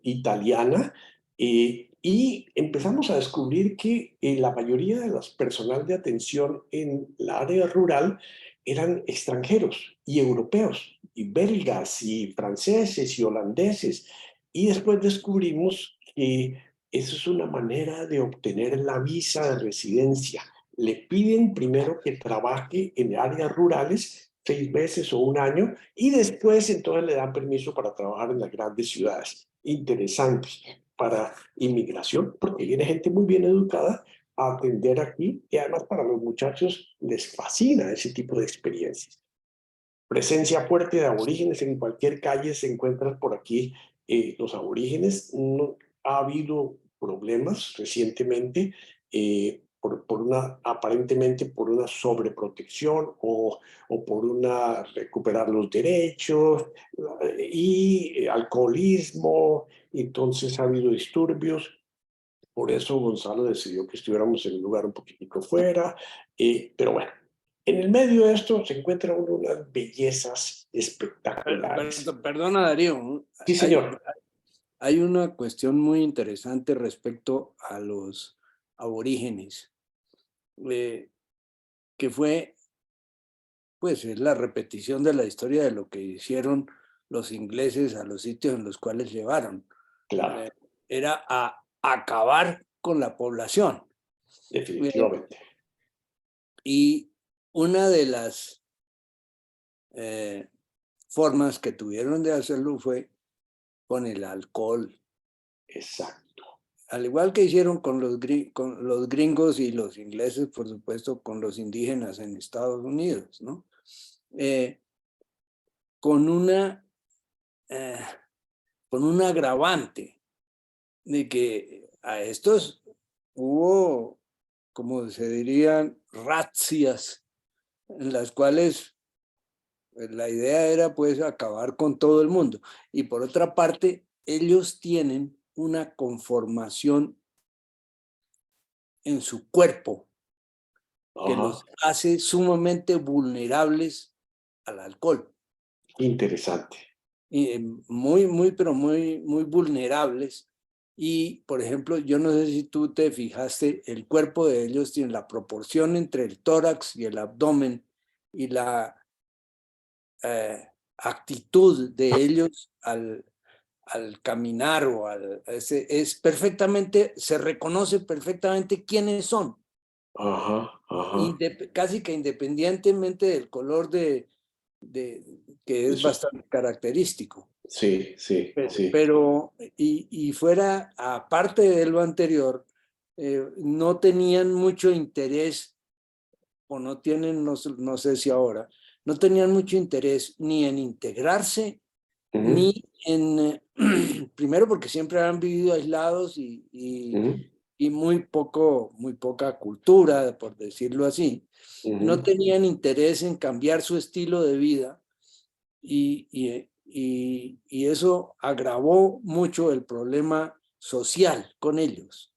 italiana, y empezamos a descubrir que la mayoría de los personal de atención en la área rural eran extranjeros y europeos, y belgas, y franceses, y holandeses. Y después descubrimos que eso es una manera de obtener la visa de residencia. Le piden primero que trabaje en áreas rurales 6 meses o un año y después entonces le dan permiso para trabajar en las grandes ciudades. Interesante para inmigración, porque viene gente muy bien educada a atender aquí y además para los muchachos les fascina ese tipo de experiencias. Presencia fuerte de aborígenes en cualquier calle se encuentran por aquí los aborígenes. No ha habido problemas recientemente aparentemente por una sobreprotección o por una recuperar los derechos y alcoholismo. Entonces ha habido disturbios. Por eso Gonzalo decidió que estuviéramos en un lugar un poquitico fuera, pero bueno, en el medio de esto se encuentran unas bellezas espectaculares. Perdona, Darío. Sí, señor. Hay una cuestión muy interesante respecto a los aborígenes, que fue, pues, es la repetición de la historia de lo que hicieron los ingleses a los sitios en los cuales llevaron. Claro, Era a acabar con la población. definitivamente. Y una de las formas que tuvieron de hacerlo fue con el alcohol. Exacto. Al igual que hicieron con los gringos y los ingleses, por supuesto, con los indígenas en Estados Unidos, ¿no? Con un agravante de que a estos hubo, como se dirían, razzias, en las cuales la idea era pues acabar con todo el mundo. Y por otra parte, ellos tienen una conformación en su cuerpo que los hace sumamente vulnerables al alcohol. Interesante. Y pero muy vulnerables. Y, por ejemplo, yo no sé si tú te fijaste, el cuerpo de ellos tiene la proporción entre el tórax y el abdomen y la actitud de ellos al caminar o es perfectamente, se reconoce perfectamente quiénes son. Casi que independientemente del color que es eso, bastante característico. Sí, sí, sí. Pero, y fuera, aparte de lo anterior, no tenían mucho interés, o no tienen, no sé si ahora, no tenían mucho interés ni en integrarse, ni en, primero porque siempre han vivido aislados y muy poca cultura, por decirlo así. No tenían interés en cambiar su estilo de vida y eso agravó mucho el problema social con ellos.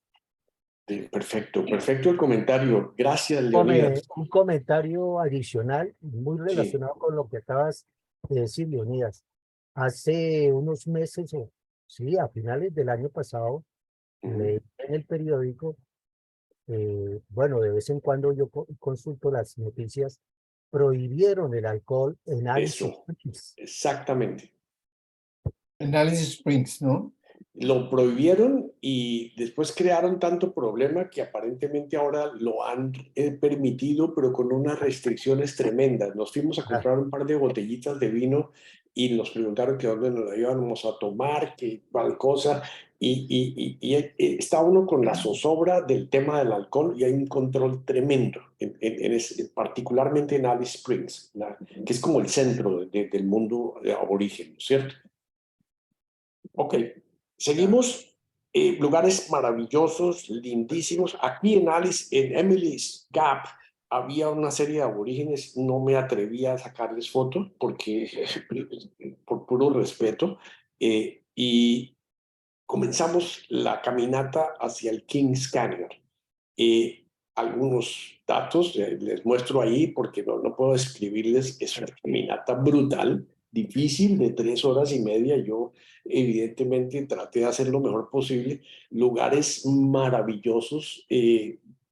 Perfecto, perfecto el comentario. Gracias, Leonidas. Un comentario adicional muy relacionado con lo que acabas de decir, Leonidas. Hace unos meses, sí, a finales del año pasado, leí en el periódico, bueno, de vez en cuando yo consulto las noticias, prohibieron el alcohol en Alice Eso, Springs. exactamente. En Alice Springs, ¿no? Lo prohibieron y después crearon tanto problema que aparentemente ahora lo han permitido, pero con unas restricciones tremendas. Nos fuimos a comprar un par de botellitas de vino y nos preguntaron que dónde nos la íbamos a tomar, que cuál cosa, y está uno con la zozobra del tema del alcohol y hay un control tremendo, particularmente en Alice Springs, que es como el centro del mundo aborigen, ¿cierto? Ok. Seguimos, lugares maravillosos, lindísimos. Aquí en Emily's Gap, había una serie de aborígenes, no me atrevía a sacarles fotos porque, por puro respeto, y comenzamos la caminata hacia el Kings Canyon. Algunos datos les muestro ahí porque no puedo escribirles, es una caminata brutal, difícil, de 3 horas y media. Yo evidentemente traté de hacer lo mejor posible, lugares maravillosos,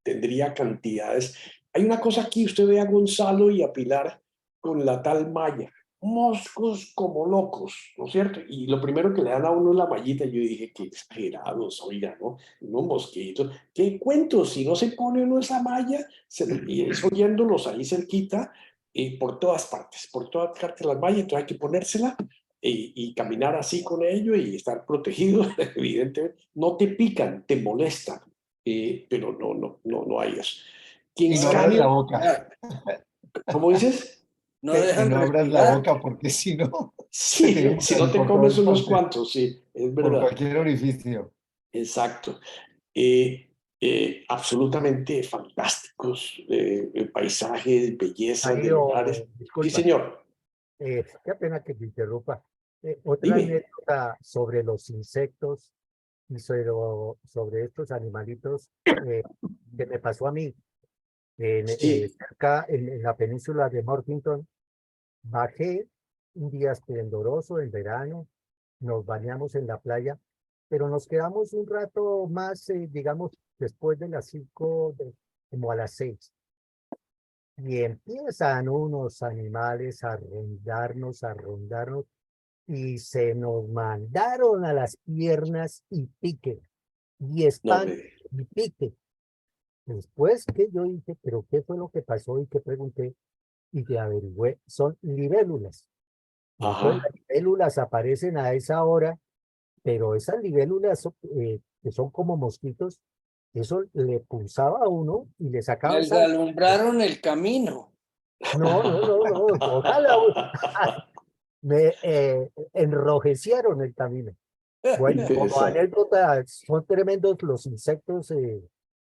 tendría cantidades. Hay una cosa aquí, usted ve a Gonzalo y a Pilar con la tal malla, moscos como locos, ¿no es cierto? Y lo primero que le dan a uno es la mallita. Yo dije, qué exagerados, oiga, ¿no? Unos mosquitos. ¿Qué cuento? Si no se pone uno esa malla, y es oyéndolos ahí cerquita, por todas partes las mallas, entonces hay que ponérsela y caminar así con ello y estar protegido, evidentemente. No te pican, te molestan, pero no hay eso. Y no abras la boca. ¿Cómo dices? No Que dejan no abras la respirar. boca porque si no, Sí, si no te por comes todas unos partes, cuantos, sí, es por verdad. cualquier orificio. Exacto. Absolutamente fantásticos, paisajes, bellezas de lugares. Sí, Disculpa, señor. qué pena que te interrumpa. Otra Dime. anécdota sobre los insectos y sobre estos animalitos que me pasó a mí. Sí, Cerca en la península de Mornington, bajé un día esplendoroso en verano, nos bañamos en la playa, pero nos quedamos un rato más, digamos, después de las 5, como a las 6. Y empiezan unos animales a rondarnos, y se nos mandaron a las piernas y pique, y no espanto me. y pique. Después que yo dije, pero ¿qué fue lo que pasó? Y que pregunté, y que averigüé, son libélulas. Y entonces Ajá. las libélulas aparecen a esa hora, pero esas libélulas que son como mosquitos, eso le pulsaba a uno y le sacaban Les sangre. alumbraron el camino. No, ojalá me enrojecieron el camino. Bueno, como Interesante. anécdota, son tremendos los insectos,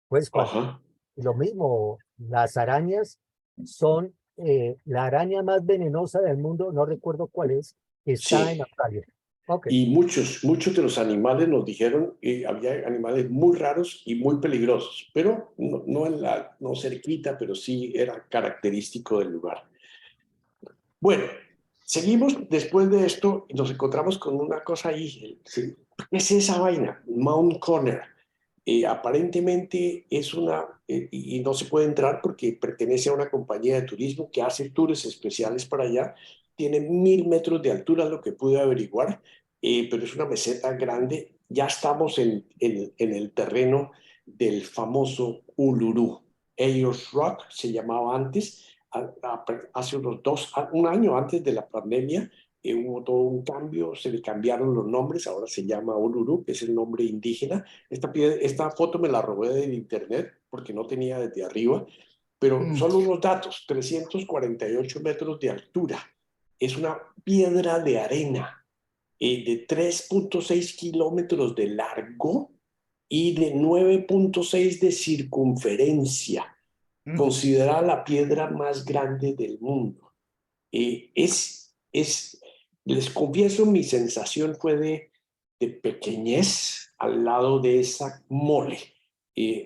pues Ajá. lo mismo, las arañas son la araña más venenosa del mundo, no recuerdo cuál es, está en Sí. Australia. Ok, Y muchos de los animales nos dijeron que había animales muy raros y muy peligrosos, pero no cerquita, pero sí era característico del lugar. Bueno, seguimos después de esto y nos encontramos con una cosa ahí. ¿Sí? ¿Qué es esa vaina? Mount Connor. Aparentemente es y no se puede entrar porque pertenece a una compañía de turismo que hace tours especiales para allá. Tiene 1000 metros de altura, lo que pude averiguar, pero es una meseta grande. Ya estamos en el terreno del famoso Uluru. Ayers Rock se llamaba antes. Hace un año antes de la pandemia, hubo todo un cambio, se le cambiaron los nombres, ahora se llama Uluru, que es el nombre indígena. Esta foto me la robé del internet porque no tenía desde arriba, pero Mm. solo unos datos: 348 metros de altura. Es una piedra de arena de 3.6 kilómetros de largo y de 9.6 de circunferencia, Mm. considerada la piedra más grande del mundo. Les confieso, mi sensación fue de pequeñez al lado de esa mole.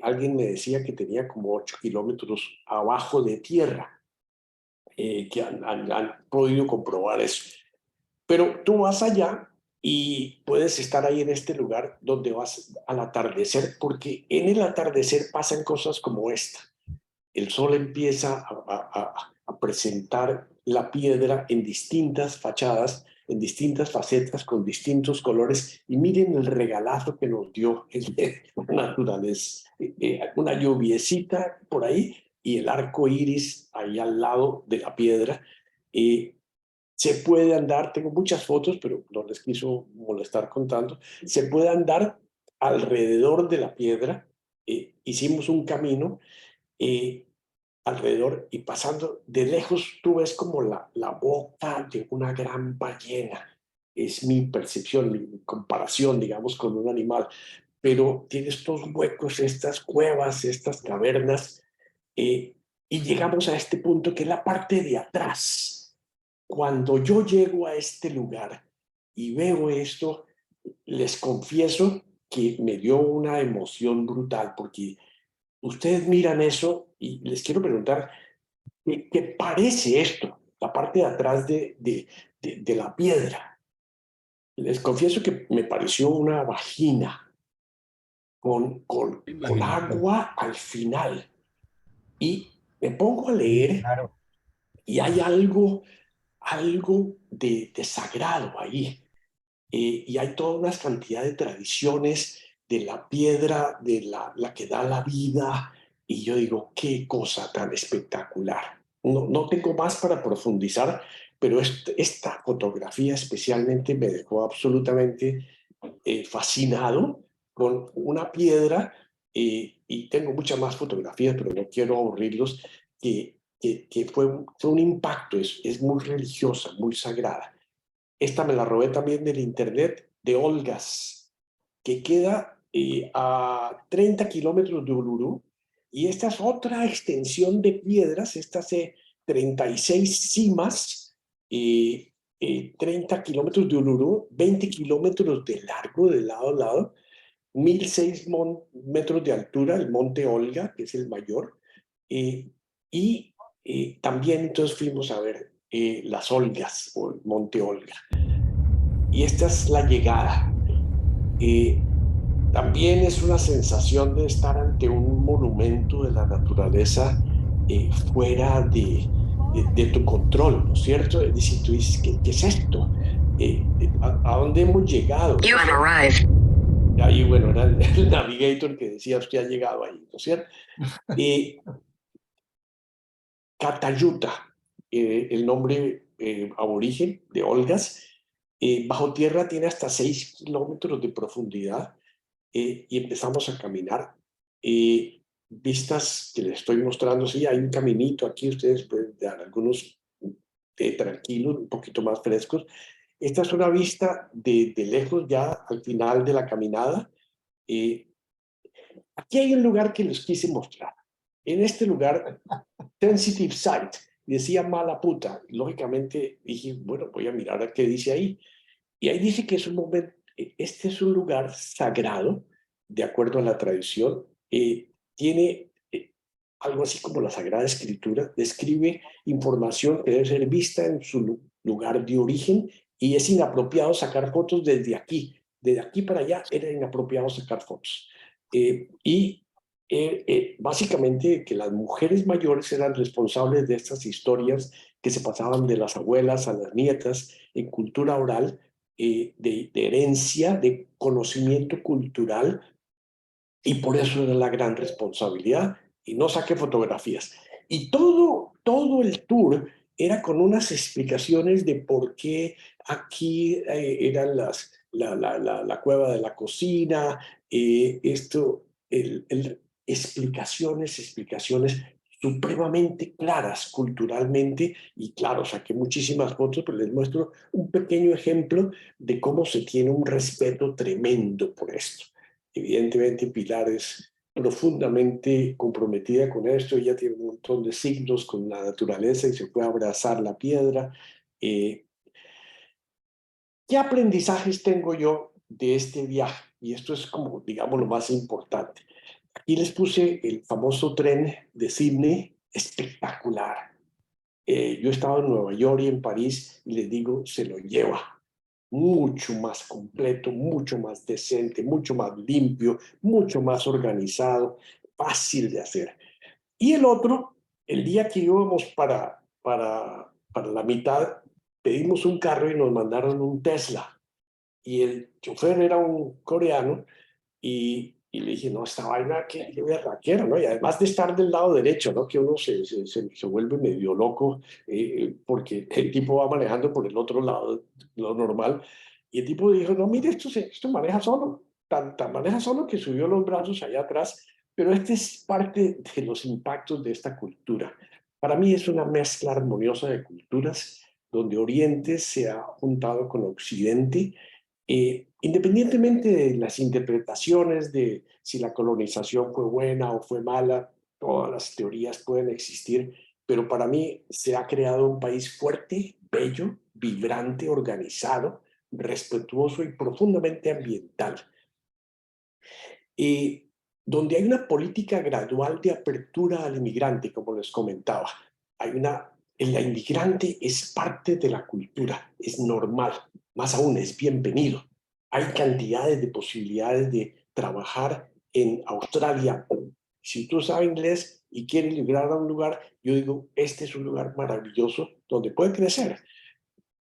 Alguien me decía que tenía como 8 kilómetros abajo de tierra, que han podido comprobar eso. Pero tú vas allá y puedes estar ahí en este lugar donde vas al atardecer, porque en el atardecer pasan cosas como esta. El sol empieza a presentar la piedra en distintas fachadas. en distintas facetas, con distintos colores, y miren el regalazo que nos dio la naturaleza. Una lluviecita por ahí y el arco iris ahí al lado de la piedra. Se puede andar, tengo muchas fotos, pero no les quiso molestar contando, se puede andar alrededor de la piedra. Hicimos un camino alrededor y pasando de lejos tú ves como la boca de una gran ballena. Es mi percepción, mi comparación, digamos, con un animal. Pero tiene estos huecos, estas cuevas, estas cavernas, y llegamos a este punto que es la parte de atrás. Cuando yo llego a este lugar y veo esto, les confieso que me dio una emoción brutal, porque ustedes miran eso y les quiero preguntar, ¿qué parece esto? La parte de atrás de la piedra. Les confieso que me pareció una vagina con agua al final. Y me pongo a leer Claro. y hay algo de sagrado ahí. Y hay toda una cantidad de tradiciones de la piedra, de la que da la vida. Y yo digo, qué cosa tan espectacular. No tengo más para profundizar, pero esta fotografía especialmente me dejó absolutamente fascinado con una piedra. Y tengo muchas más fotografías, pero no quiero aburrirlos, que fue un impacto, es muy religiosa, muy sagrada. Esta me la robé también del internet, de Olgas, que queda a 30 kilómetros de Oruro, y esta es otra extensión de piedras, estas 36 cimas, 30 kilómetros de Oruro, 20 kilómetros de largo de lado a lado, 1006 metros de altura, el monte Olga, que es el mayor, y también entonces fuimos a ver las Olgas, o el monte Olga. Y esta es la llegada. También es una sensación de estar ante un monumento de la naturaleza fuera de tu control, ¿no es cierto? Es decir, tú dices, ¿qué es esto? ¿A dónde hemos llegado? You have arrived. Ahí, bueno, era el navigator que decía, usted ha llegado ahí, ¿no es cierto? Catayuta, el nombre aborigen de Olgas, bajo tierra tiene hasta 6 kilómetros de profundidad, y empezamos a caminar. Vistas que les estoy mostrando, sí, hay un caminito aquí, ustedes pueden dar algunos tranquilos, un poquito más frescos. Esta es una vista de lejos ya al final de la caminada. Aquí hay un lugar que les quise mostrar. En este lugar, Sensitive Site, decía mala puta. Lógicamente dije, bueno, voy a mirar a qué dice ahí. Y ahí dice que es un momento, este es un lugar sagrado, de acuerdo a la tradición. Tiene algo así como la Sagrada Escritura, describe información que debe ser vista en su lugar de origen, y es inapropiado sacar fotos desde aquí. Desde aquí para allá era inapropiado sacar fotos. Básicamente que las mujeres mayores eran responsables de estas historias que se pasaban de las abuelas a las nietas en cultura oral, de herencia, de conocimiento cultural, y por eso era la gran responsabilidad. Y no saqué fotografías. Y todo el tour era con unas explicaciones de por qué aquí eran la cueva de la cocina, explicaciones supremamente claras culturalmente. Y claro, saqué muchísimas fotos, pero les muestro un pequeño ejemplo de cómo se tiene un respeto tremendo por esto. Evidentemente Pilar es profundamente comprometida con esto, ella tiene un montón de signos con la naturaleza y se puede abrazar la piedra. ¿Qué aprendizajes tengo yo de este viaje? Y esto es como, digamos, lo más importante. Aquí les puse el famoso tren de Sydney, espectacular. Yo he estado en Nueva York y en París y les digo, se lo lleva. Mucho más completo, mucho más decente, mucho más limpio, mucho más organizado, fácil de hacer. Y el otro, el día que íbamos para la mitad, pedimos un carro y nos mandaron un Tesla. Y el chofer era un coreano y le dije, no, esta vaina que berraquera, ¿no? Y además de estar del lado derecho, ¿no? Que uno se vuelve medio loco porque el tipo va manejando por el otro lado, lo normal. Y el tipo dijo, no, mire, esto maneja solo, tan maneja solo que subió los brazos allá atrás. Pero este es parte de los impactos de esta cultura. Para mí es una mezcla armoniosa de culturas donde Oriente se ha juntado con Occidente, independientemente de las interpretaciones de si la colonización fue buena o fue mala, todas las teorías pueden existir, pero para mí se ha creado un país fuerte, bello, vibrante, organizado, respetuoso y profundamente ambiental. Donde hay una política gradual de apertura al inmigrante, como les comentaba. La inmigrante es parte de la cultura, es normal, más aún es bienvenido. Hay cantidades de posibilidades de trabajar en Australia. Si tú sabes inglés y quieres emigrar a un lugar, yo digo, este es un lugar maravilloso donde puede crecer.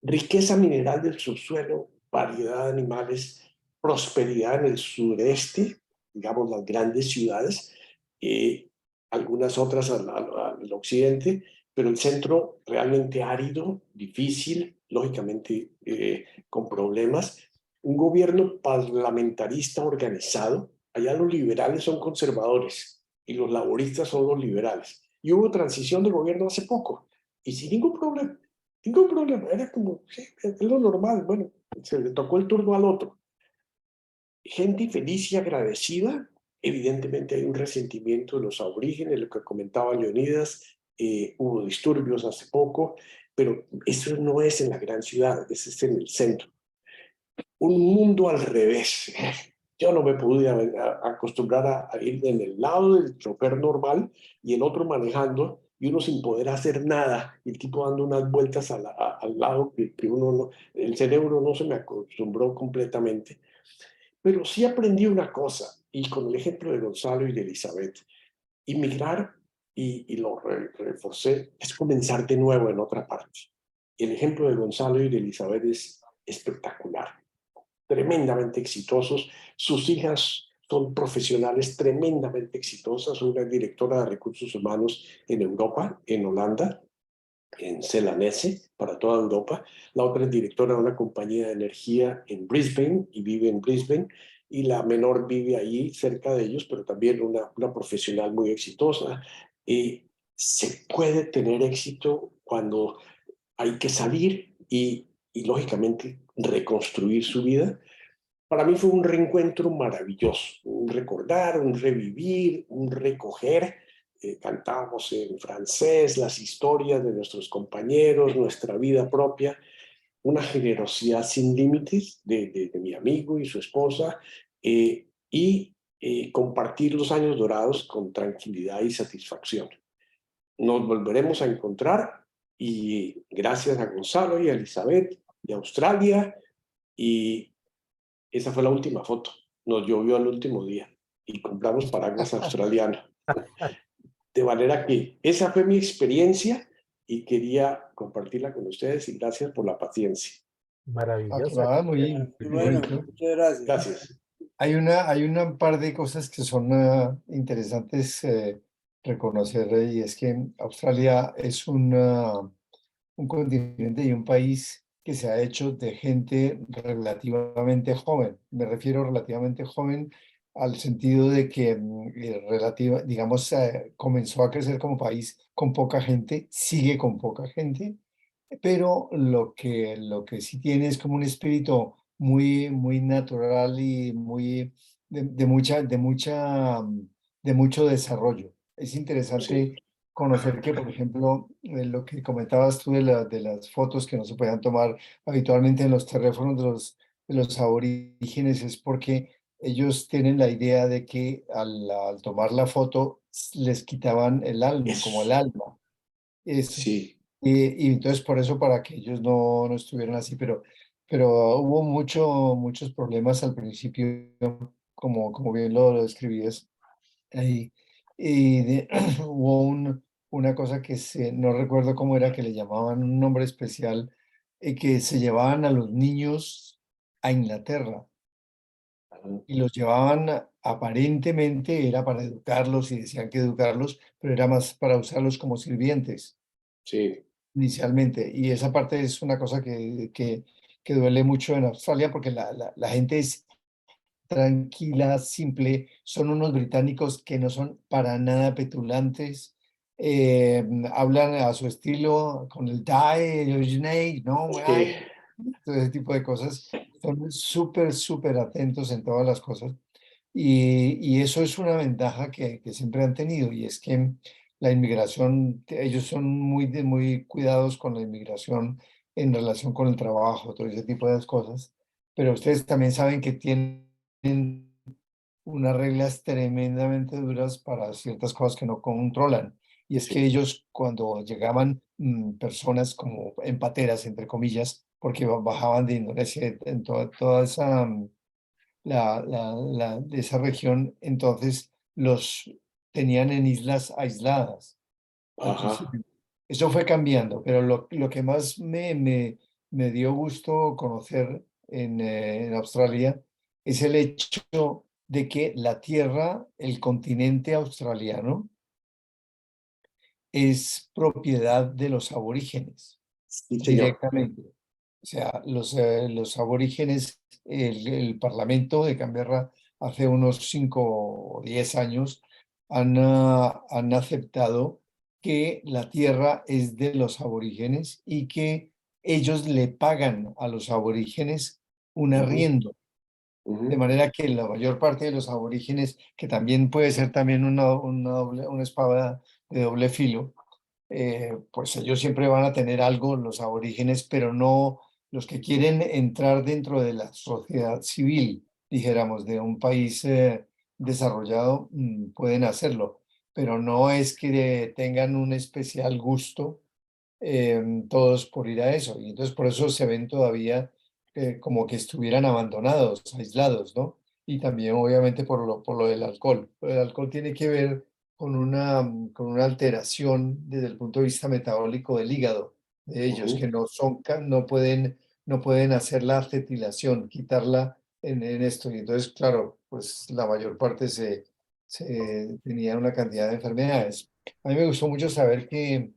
Riqueza mineral del subsuelo, variedad de animales, prosperidad en el sureste, digamos las grandes ciudades, algunas otras al occidente, pero el centro realmente árido, difícil, lógicamente con problemas. Un gobierno parlamentarista organizado. Allá los liberales son conservadores y los laboristas son los liberales. Y hubo transición de gobierno hace poco y sin ningún problema. Ningún problema, era como, sí, es lo normal, bueno, se le tocó el turno al otro. Gente feliz y agradecida, evidentemente hay un resentimiento de los aborígenes, lo que comentaba Leonidas, hubo disturbios hace poco, pero eso no es en la gran ciudad, eso es en el centro. Un mundo al revés. Yo no me pude acostumbrar a ir en el lado del chofer normal y el otro manejando y uno sin poder hacer nada, y el tipo dando unas vueltas al lado que uno no, el cerebro no se me acostumbró completamente. Pero sí aprendí una cosa, y con el ejemplo de Gonzalo y de Elizabeth, inmigrar, y lo reforcé, es comenzar de nuevo en otra parte. El ejemplo de Gonzalo y de Elizabeth es espectacular, tremendamente exitosos. Sus hijas son profesionales tremendamente exitosas. Una es directora de recursos humanos en Europa, en Holanda, en Celanese, para toda Europa. La otra es directora de una compañía de energía en Brisbane y vive en Brisbane. Y la menor vive allí cerca de ellos, pero también una profesional muy exitosa. Se puede tener éxito cuando hay que salir y lógicamente reconstruir su vida. Para mí fue un reencuentro maravilloso, un recordar, un revivir, un recoger. Cantábamos en francés las historias de nuestros compañeros, nuestra vida propia, una generosidad sin límites de mi amigo y su esposa, y compartir los años dorados con tranquilidad y satisfacción. Nos volveremos a encontrar y gracias a Gonzalo y a Elizabeth y a Australia, y esa fue la última foto. Nos llovió el último día y compramos paraguas australianos. De manera que esa fue mi experiencia y quería compartirla con ustedes, y gracias por la paciencia. Maravillosa. Muy Bueno, bonito. muchas gracias. Gracias. Hay una par de cosas que son interesantes reconocer, y es que Australia es un continente y un país que se ha hecho de gente relativamente joven. Me refiero relativamente joven al sentido de que digamos, comenzó a crecer como país con poca gente, sigue con poca gente, pero lo que sí tiene es como un espíritu muy natural y muy de mucho desarrollo. Es interesante Sí. conocer que, por ejemplo, lo que comentabas tú de las fotos que no se podían tomar habitualmente en los teléfonos de los aborígenes, es porque ellos tienen la idea de que al tomar la foto les quitaban el alma, como el Eso. alma. Eso. Sí. Y entonces por eso para que ellos no estuvieran así, pero hubo muchos problemas al principio, como bien lo describías ahí. Y hubo una cosa que no recuerdo cómo era, que le llamaban un nombre especial que se llevaban a los niños a Inglaterra y los llevaban, aparentemente era para educarlos y decían que educarlos, pero era más para usarlos como sirvientes Sí, inicialmente. Y esa parte es una cosa que duele mucho en Australia porque la gente es tranquila, simple. Son unos británicos que no son para nada petulantes. Hablan a su estilo con el die, originate, no, sí, todo ese tipo de cosas. Son súper, súper atentos en todas las cosas. Y eso es una ventaja que siempre han tenido, y es que la inmigración, ellos son muy cuidados con la inmigración en relación con el trabajo, todo ese tipo de cosas. Pero ustedes también saben que tienen unas reglas tremendamente duras para ciertas cosas que no controlan. Y es que sí. ellos, cuando llegaban personas como empateras, entre comillas, porque bajaban de Indonesia, en toda esa, de esa región, entonces los tenían en islas aisladas al Ajá, principio. Eso fue cambiando, pero lo que más me dio gusto conocer en Australia es el hecho de que la tierra, el continente australiano, es propiedad de los aborígenes sí, señor. directamente. O sea, los aborígenes, el Parlamento de Canberra hace unos 5 o 10 años han aceptado que la tierra es de los aborígenes y que ellos le pagan a los aborígenes un Ujú, arriendo. De ujú. manera que la mayor parte de los aborígenes, que también puede ser también una espada de doble filo, pues ellos siempre van a tener algo, los aborígenes, pero no los que quieren entrar dentro de la sociedad civil, dijéramos, de un país desarrollado, pueden hacerlo, pero no es que tengan un especial gusto todos por ir a eso. Y entonces por eso se ven todavía como que estuvieran abandonados, aislados, ¿no? Y también obviamente por lo del alcohol. El alcohol tiene que ver con una alteración desde el punto de vista metabólico del hígado de ellos, que Ujú. no son, no pueden hacer la acetilación, quitarla en esto. Y entonces, claro, pues la mayor parte se tenía una cantidad de enfermedades. A mí me gustó mucho saber que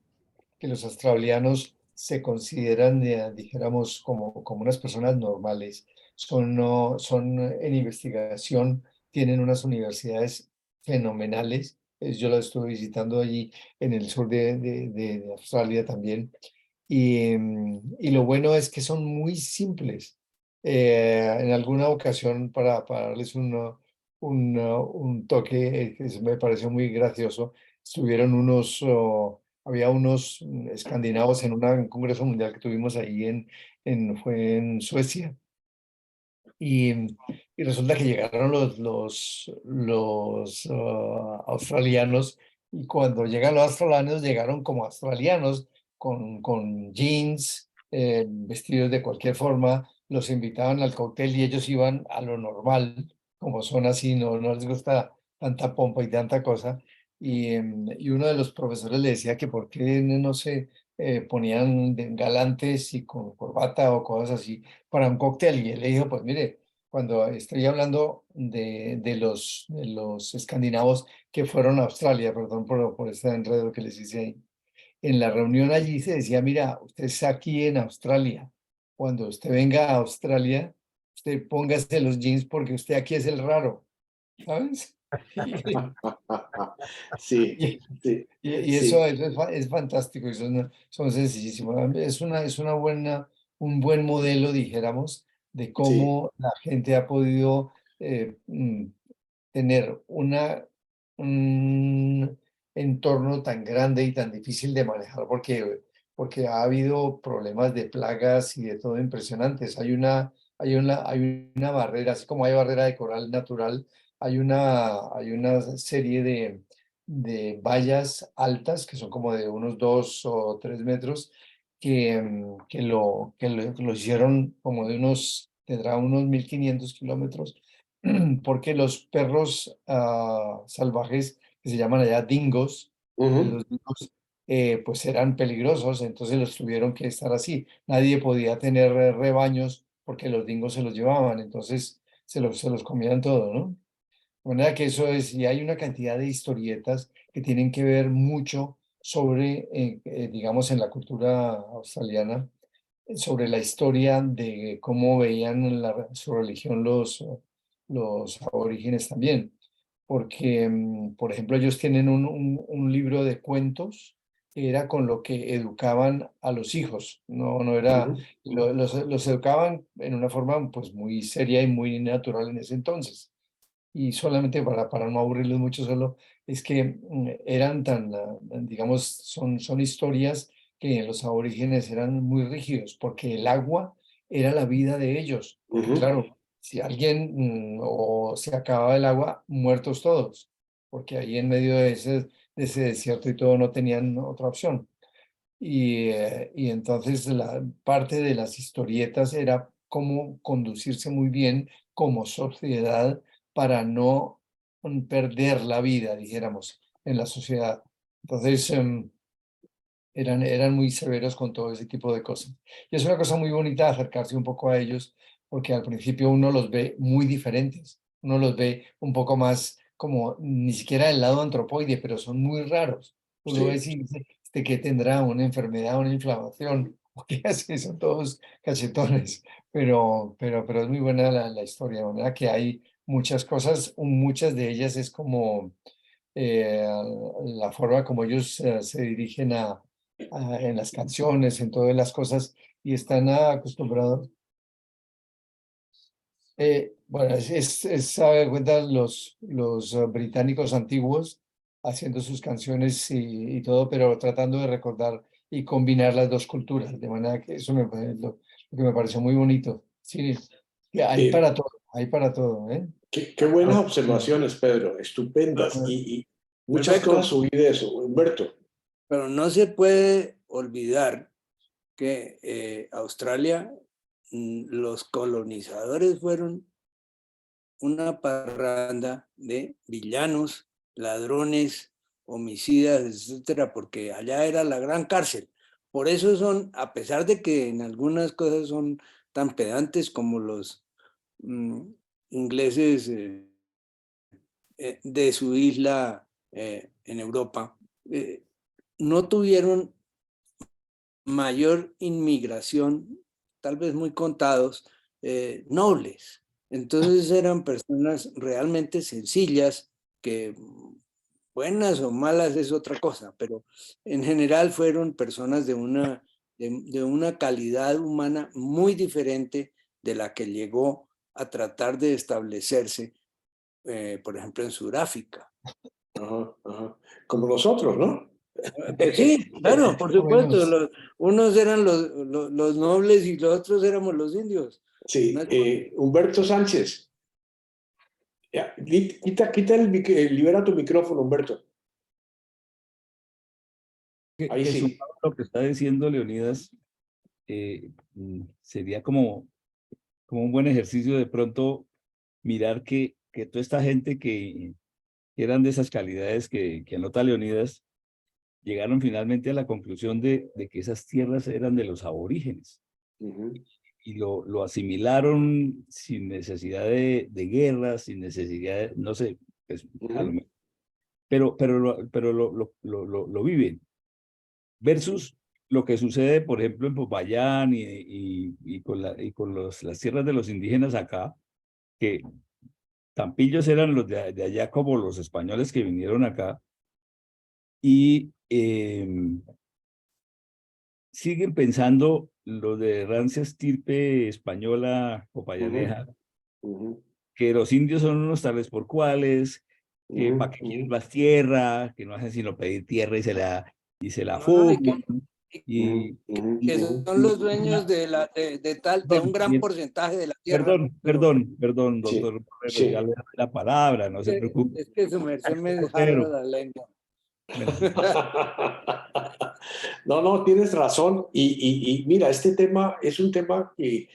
los australianos se consideran, dijéramos, como unas personas normales. Son, no, son en investigación, tienen unas universidades fenomenales. Yo la estuve visitando allí en el sur de Australia también. Y lo bueno es que son muy simples. En alguna ocasión, para darles un toque que me pareció muy gracioso, estuvieron había unos escandinavos en un congreso mundial que tuvimos ahí fue en Suecia. Y resulta que llegaron los australianos, y cuando llegan los australianos, llegaron como australianos, con jeans, vestidos de cualquier forma, los invitaban al cóctel y ellos iban a lo normal, como son así, no les gusta tanta pompa y tanta cosa. Y uno de los profesores le decía que por qué no se ponían galantes y con corbata o cosas así para un cóctel. Y él le dijo, pues mire, cuando estoy hablando de los escandinavos que fueron a Australia, perdón por este enredo que les hice ahí, en la reunión allí se decía, mira, usted está aquí en Australia, cuando usted venga a Australia, usted póngase los jeans porque usted aquí es el raro, ¿sabes? Sí, Y, sí, y eso, sí, es fantástico, y son sencillísimos. Un buen modelo, dijéramos, de sí. cómo la gente ha podido tener un entorno tan grande y tan difícil de manejar, porque ha habido problemas de plagas y de todo impresionantes. Hay una barrera, así como hay barrera de coral natural, hay una serie de vallas altas que son como de unos 2 o 3 metros que lo hicieron como tendrá unos 1500 kilómetros, porque los perros salvajes que se llaman allá dingos, Ujú. los dingos pues eran peligrosos, entonces los tuvieron que estar así. Nadie podía tener rebaños porque los dingos se los llevaban, entonces se los comían todo, ¿no? De manera que eso es, y hay una cantidad de historietas que tienen que ver mucho sobre, digamos, en la cultura australiana, sobre la historia de cómo veían su religión los aborígenes también. Porque, por ejemplo, ellos tienen un libro de cuentos que era con lo que educaban a los hijos. No era, los educaban en una forma pues muy seria y muy natural en ese entonces. Y solamente para no aburrirlos mucho, solo es que eran digamos, son historias que en los aborígenes eran muy rígidos, porque el agua era la vida de ellos. Porque claro, si alguien o se acababa el agua, muertos todos, porque ahí en medio de ese desierto y todo no tenían otra opción. Y entonces la parte de las historietas era cómo conducirse muy bien como sociedad para no perder la vida, dijéramos, en la sociedad. Entonces eran muy severos con todo ese tipo de cosas. Y es una cosa muy bonita acercarse un poco a ellos, porque al principio uno los ve muy diferentes, uno los ve un poco más como ni siquiera del lado antropoide, pero son muy raros. Tú lo ves y dices, ¿que tendrá una enfermedad, una inflamación? ¿O qué hace? Son todos cachetones, pero es muy buena la historia, ¿verdad? Que hay muchas cosas, muchas de ellas es como la forma como ellos se dirigen en las canciones, en todas las cosas, y están acostumbrados. Bueno, es a ver, cuenta los británicos antiguos haciendo sus canciones y todo, pero tratando de recordar y combinar las dos culturas, de manera que eso lo que me pareció muy bonito. Sí, que hay para todo, hay para todo, ¿eh? Qué buenas observaciones, Pedro, estupendas. Y muchas Perfecto. cosas subí de eso, Humberto. Pero no se puede olvidar que Australia, los colonizadores fueron una parranda de villanos, ladrones, homicidas, etcétera, porque allá era la gran cárcel. Por eso son, a pesar de que en algunas cosas son tan pedantes como los ingleses de su isla en Europa, no tuvieron mayor inmigración, tal vez muy contados, nobles. Entonces eran personas realmente sencillas, que buenas o malas es otra cosa, pero en general fueron personas de una calidad humana muy diferente de la que llegó a tratar de establecerse, por ejemplo, en Sudáfrica. Ajá, ajá. Como nosotros, ¿no? Pues sí, claro, por supuesto. Unos eran los nobles y los otros éramos los indios. Sí, Humberto Sánchez. Ya, libera tu micrófono, Humberto. Ahí sí. Sumado a lo que está diciendo Leonidas, sería como un buen ejercicio de pronto mirar que toda esta gente que eran de esas calidades que anota Leonidas, llegaron finalmente a la conclusión de que esas tierras eran de los aborígenes. Y lo asimilaron sin necesidad de guerras, sin necesidad de, no sé, pues, a lo mejor, pero lo viven. Versus lo que sucede, por ejemplo, en Popayán y con las tierras de los indígenas acá, que tan pillos eran los de allá como los españoles que vinieron acá, y siguen pensando los de rancia estirpe española popayaneja, que los indios son unos tales por cuales, que para qué quieren más tierra, que no hacen sino pedir tierra y se la fuman. Que son los dueños de un gran porcentaje de la tierra. Perdón, doctor, sí. ya le doy la palabra, no se preocupe. Es que su merced me dejaron la lengua. No, tienes razón. Y mira, este tema es un tema que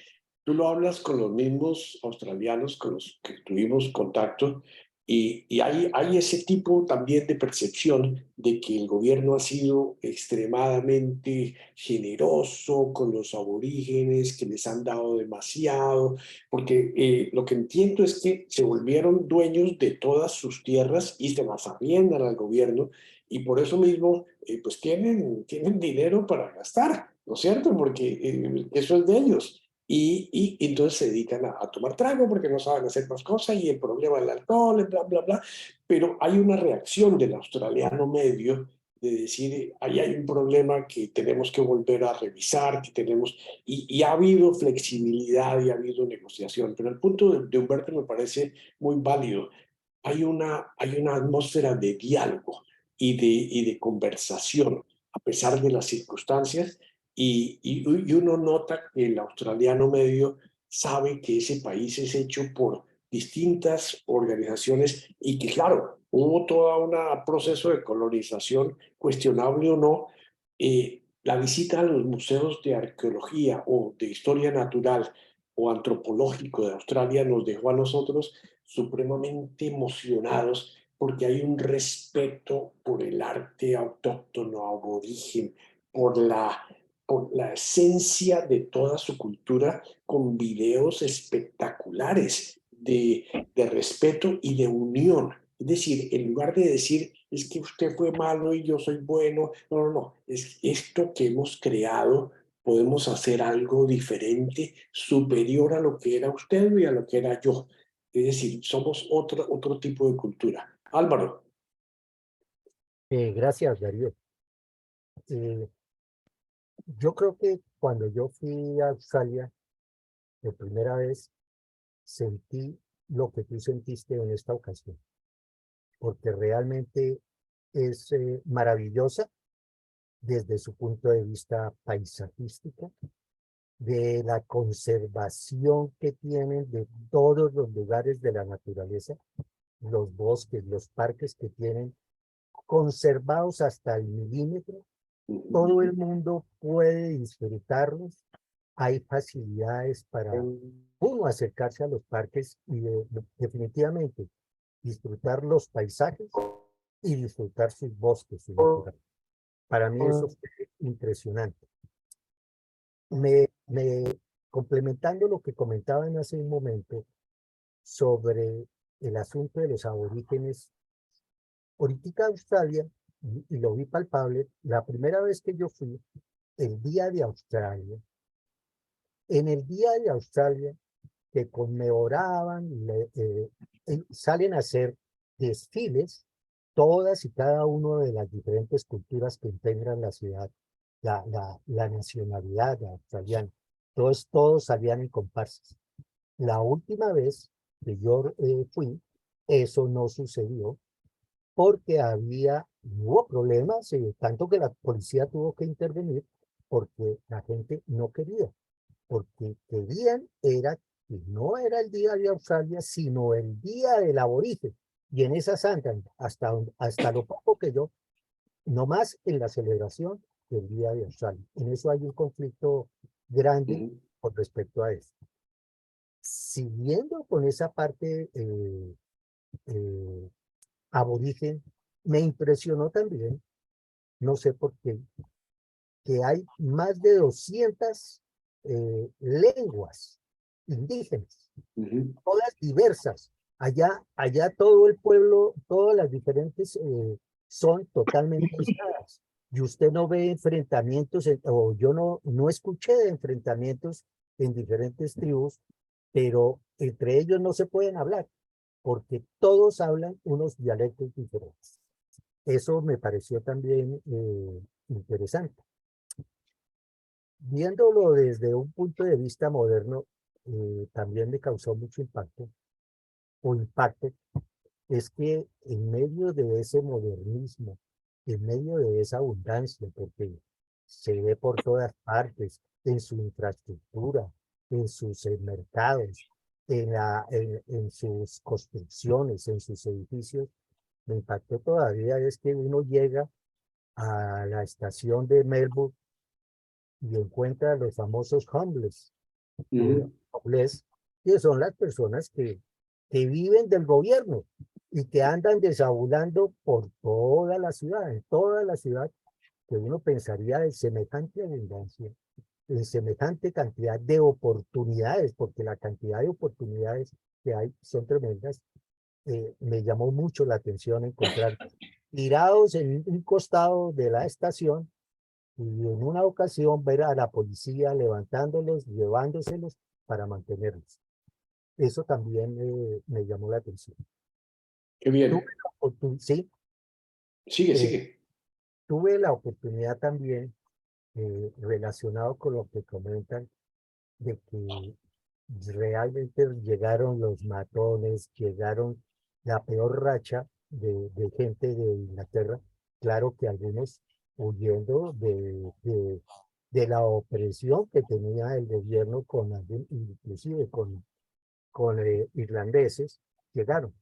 tú lo hablas con los mismos australianos con los que tuvimos contacto Y hay ese tipo también de percepción de que el gobierno ha sido extremadamente generoso con los aborígenes, que les han dado demasiado, porque lo que entiendo es que se volvieron dueños de todas sus tierras y se las arriendan al gobierno, y por eso mismo pues tienen dinero para gastar, ¿no es cierto? Porque eso es de ellos. Y entonces se dedican a tomar trago porque no saben hacer más cosas y el problema del alcohol, bla, bla, bla. Pero hay una reacción del australiano medio de decir, ahí hay un problema que tenemos que volver a revisar, que tenemos, y ha habido flexibilidad y ha habido negociación. Pero el punto de Humberto me parece muy válido. Hay una atmósfera de diálogo y de conversación a pesar de las circunstancias y uno nota que el australiano medio sabe que ese país es hecho por distintas organizaciones y que, claro, hubo todo un proceso de colonización, cuestionable o no. La visita a los museos de arqueología o de historia natural o antropológico de Australia nos dejó a nosotros supremamente emocionados porque hay un respeto por el arte autóctono, aborigen, por la esencia de toda su cultura, con videos espectaculares de respeto y de unión. Es decir, en lugar de decir, es que usted fue malo y yo soy bueno, no, no, no, es esto que hemos creado, podemos hacer algo diferente, superior a lo que era usted y a lo que era yo. Es decir, somos otro tipo de cultura. Álvaro. Gracias, Darío. Yo creo que cuando yo fui a Australia por primera vez, sentí lo que tú sentiste en esta ocasión, porque realmente es maravillosa desde su punto de vista paisajístico, de la conservación que tienen de todos los lugares de la naturaleza, los bosques, los parques que tienen conservados hasta el milímetro. Todo el mundo puede disfrutarlos. Hay facilidades para uno acercarse a los parques y definitivamente disfrutar los paisajes y disfrutar sus bosques, su naturaleza. Para mí eso fue impresionante. Complementando lo que comentaban hace un momento sobre el asunto de los aborígenes, ahorita Australia, y lo vi palpable, la primera vez que yo fui, el Día de Australia, en el Día de Australia, que conmemoraban, salen a hacer desfiles, todas y cada una de las diferentes culturas que integran la ciudad, la nacionalidad australiana. Todos salían en comparsas. La última vez que yo fui, eso no sucedió porque hubo problemas, tanto que la policía tuvo que intervenir porque la gente no quería, porque querían que no era el Día de Australia, sino el Día del Aborigen. Y en esa santa, hasta lo poco que yo, no más en la celebración del Día de Australia. En eso hay un conflicto grande con respecto a eso. Siguiendo con esa parte aborigen, me impresionó también, no sé por qué, que hay más de 200 lenguas indígenas, todas diversas. Allá todo el pueblo, todas las diferentes son totalmente aisladas. Y usted no ve enfrentamientos, o yo no escuché de enfrentamientos en diferentes tribus, pero entre ellos no se pueden hablar, porque todos hablan unos dialectos diferentes. Eso me pareció también interesante. Viéndolo desde un punto de vista moderno, también me causó mucho impacto, es que en medio de ese modernismo, en medio de esa abundancia, porque se ve por todas partes, en su infraestructura, en sus mercados, en sus construcciones, en sus edificios, me impactó todavía es que uno llega a la estación de Melbourne y encuentra a los famosos homeless, que son las personas que viven del gobierno, y que andan desabulando por toda la ciudad, en toda la ciudad, que uno pensaría de semejante abundancia, en semejante cantidad de oportunidades, porque la cantidad de oportunidades que hay son tremendas. Me llamó mucho la atención encontrar tirados en un costado de la estación y en una ocasión ver a la policía levantándolos, llevándoselos para mantenerlos. Eso también me llamó la atención. Qué bien. Sí, Sigue. tuve la oportunidad también, relacionado con lo que comentan, de que realmente llegaron los matones, llegaron la peor racha de gente de Inglaterra. Claro que algunos huyendo de la opresión que tenía el gobierno con inclusive con irlandeses, llegaron.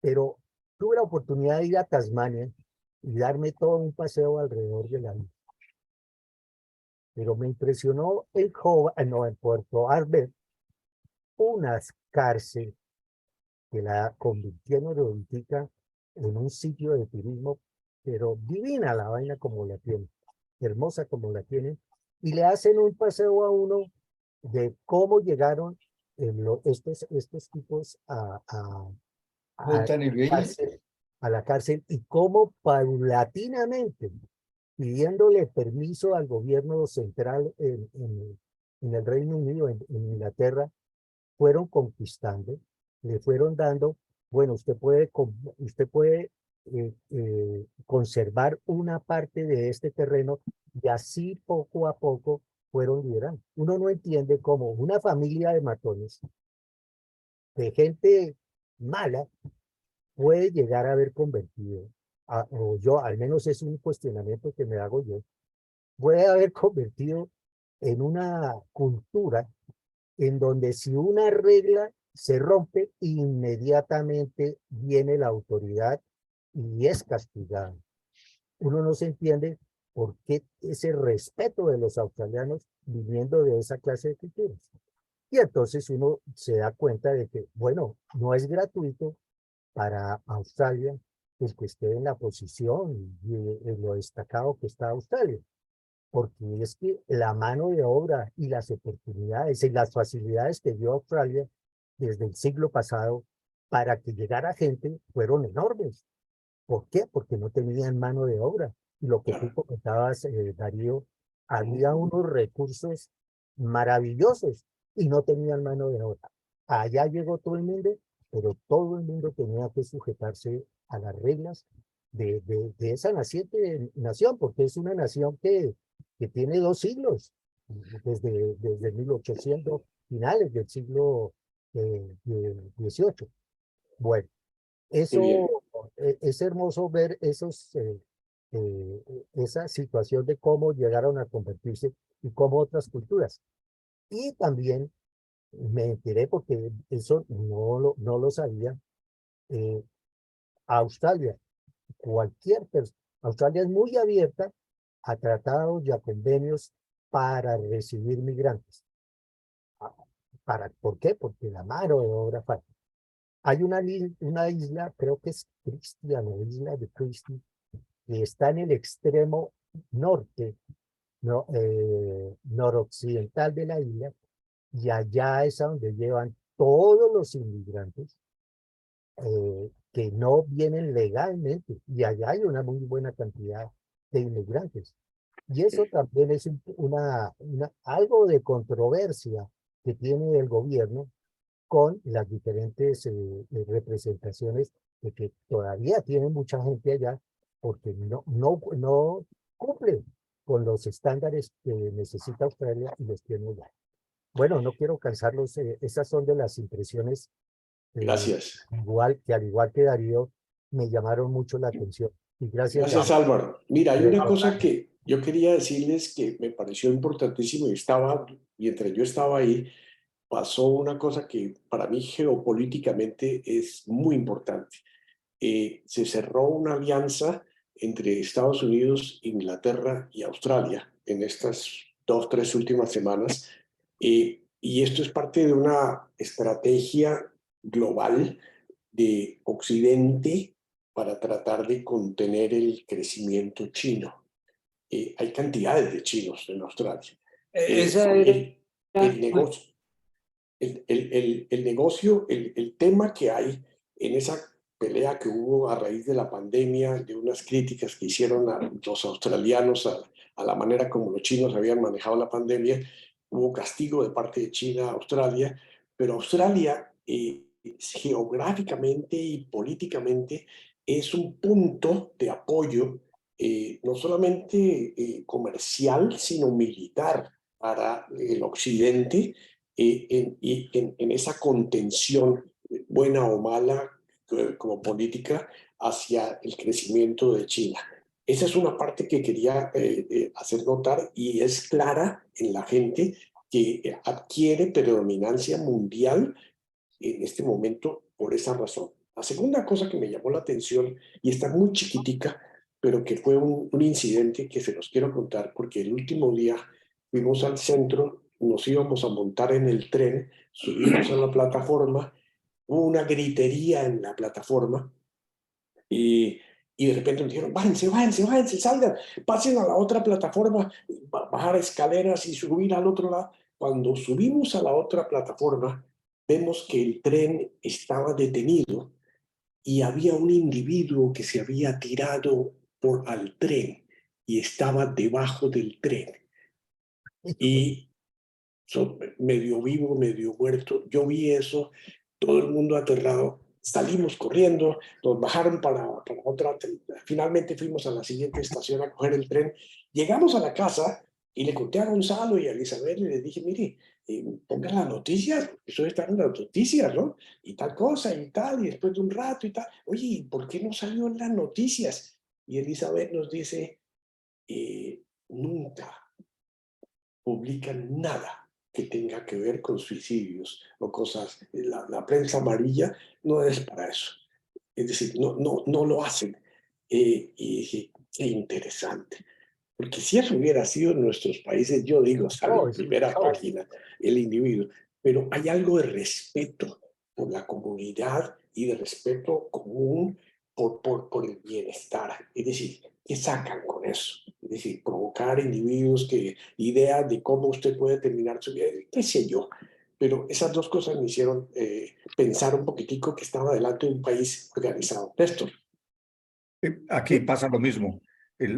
Pero tuve la oportunidad de ir a Tasmania y darme todo un paseo alrededor de la isla. Pero me impresionó en Puerto Albert, una cárcel que la convirtieron ahorita en un sitio de turismo, pero divina la vaina como la tienen, hermosa como la tienen, y le hacen un paseo a uno de cómo llegaron estos tipos Montan y Bailey. a la cárcel y cómo paulatinamente, pidiéndole permiso al gobierno central en el Reino Unido, en Inglaterra, fueron conquistando, le fueron dando, bueno, usted puede conservar una parte de este terreno y así poco a poco fueron liberando. Uno no entiende cómo una familia de matones, de gente mala, puede llegar a haber convertido, o yo, al menos es un cuestionamiento que me hago yo, puede haber convertido en una cultura en donde si una regla se rompe, inmediatamente viene la autoridad y es castigada. Uno no se entiende por qué ese respeto de los australianos viniendo de esa clase de culturas. Y entonces uno se da cuenta de que, bueno, no es gratuito para Australia el que esté en la posición y en lo destacado que está Australia, porque es que la mano de obra y las oportunidades y las facilidades que dio Australia desde el siglo pasado para que llegara gente fueron enormes. ¿Por qué? Porque no tenían mano de obra. Y lo que tú comentabas, Darío, había unos recursos maravillosos y no tenían mano de obra. Allá llegó todo el mundo, pero todo el mundo tenía que sujetarse a las reglas de esa nación, porque es una nación que tiene 2 siglos, desde 1800, finales del siglo XVIII. Bueno, eso es hermoso ver esa situación de cómo llegaron a convertirse y cómo otras culturas. Y también me enteré, porque eso no lo sabía, Australia, Australia es muy abierta a tratados y a convenios para recibir migrantes. ¿Por qué? Porque la mano de obra falta. Hay una isla, creo que es Christian o Isla de Christie, que está en el extremo norte, noroccidental de la isla, y allá es a donde llevan todos los inmigrantes que no vienen legalmente, y allá hay una muy buena cantidad de inmigrantes. Y eso también es algo de controversia que tiene el gobierno con las diferentes representaciones de que todavía tienen mucha gente allá porque no cumple con los estándares que necesita Australia y los tiene allá. Bueno, no quiero cansarlos, esas son de las impresiones Gracias. al igual que Darío, me llamaron mucho la atención. Y Gracias, Álvaro. Mira, hay una cosa que yo quería decirles que me pareció importantísimo mientras yo estaba ahí, pasó una cosa que para mí geopolíticamente es muy importante. Se cerró una alianza entre Estados Unidos, Inglaterra y Australia en estas 2, 3 últimas semanas. Y esto es parte de una estrategia global de Occidente para tratar de contener el crecimiento chino. Hay cantidades de chinos en Australia. Esa El era, negocio, el tema que hay en esa pelea que hubo a raíz de la pandemia, de unas críticas que hicieron a los australianos a la manera como los chinos habían manejado la pandemia, hubo castigo de parte de China a Australia, pero Australia geográficamente y políticamente es un punto de apoyo no solamente comercial, sino militar para el Occidente en esa contención, buena o mala, como política, hacia el crecimiento de China. Esa es una parte que quería hacer notar y es clara en la gente que adquiere predominancia mundial en este momento por esa razón. La segunda cosa que me llamó la atención, y está muy chiquitica, pero que fue un incidente que se los quiero contar, porque el último día fuimos al centro, nos íbamos a montar en el tren, subimos a la plataforma, hubo una gritería en la plataforma, y de repente nos dijeron, váyanse, salgan, pasen a la otra plataforma, bajar escaleras y subir al otro lado. Cuando subimos a la otra plataforma, vemos que el tren estaba detenido y había un individuo que se había tirado al tren y estaba debajo del tren. Y medio vivo, medio muerto. Yo vi eso, todo el mundo aterrado. Salimos corriendo, nos bajaron para otra. Finalmente fuimos a la siguiente estación a coger el tren. Llegamos a la casa y le conté a Gonzalo y a Elizabeth y les dije, mire, pongan las noticias, eso está en las noticias, ¿no? Y tal cosa y tal, y después de un rato y tal. Oye, ¿por qué no salió en las noticias? Y Elizabeth nos dice, nunca publican nada que tenga que ver con suicidios o cosas. La prensa amarilla no es para eso. Es decir, no lo hacen. Y dije, qué interesante. Porque si eso hubiera sido en nuestros países, yo digo, sale en primera página el individuo. Pero hay algo de respeto por la comunidad y de respeto común por el bienestar. Es decir, ¿qué sacan con eso? Es decir, provocar individuos, ideas de cómo usted puede terminar su vida, qué sé yo. Pero esas dos cosas me hicieron pensar un poquitico que estaba delante de un país organizado. Néstor. Aquí pasa lo mismo.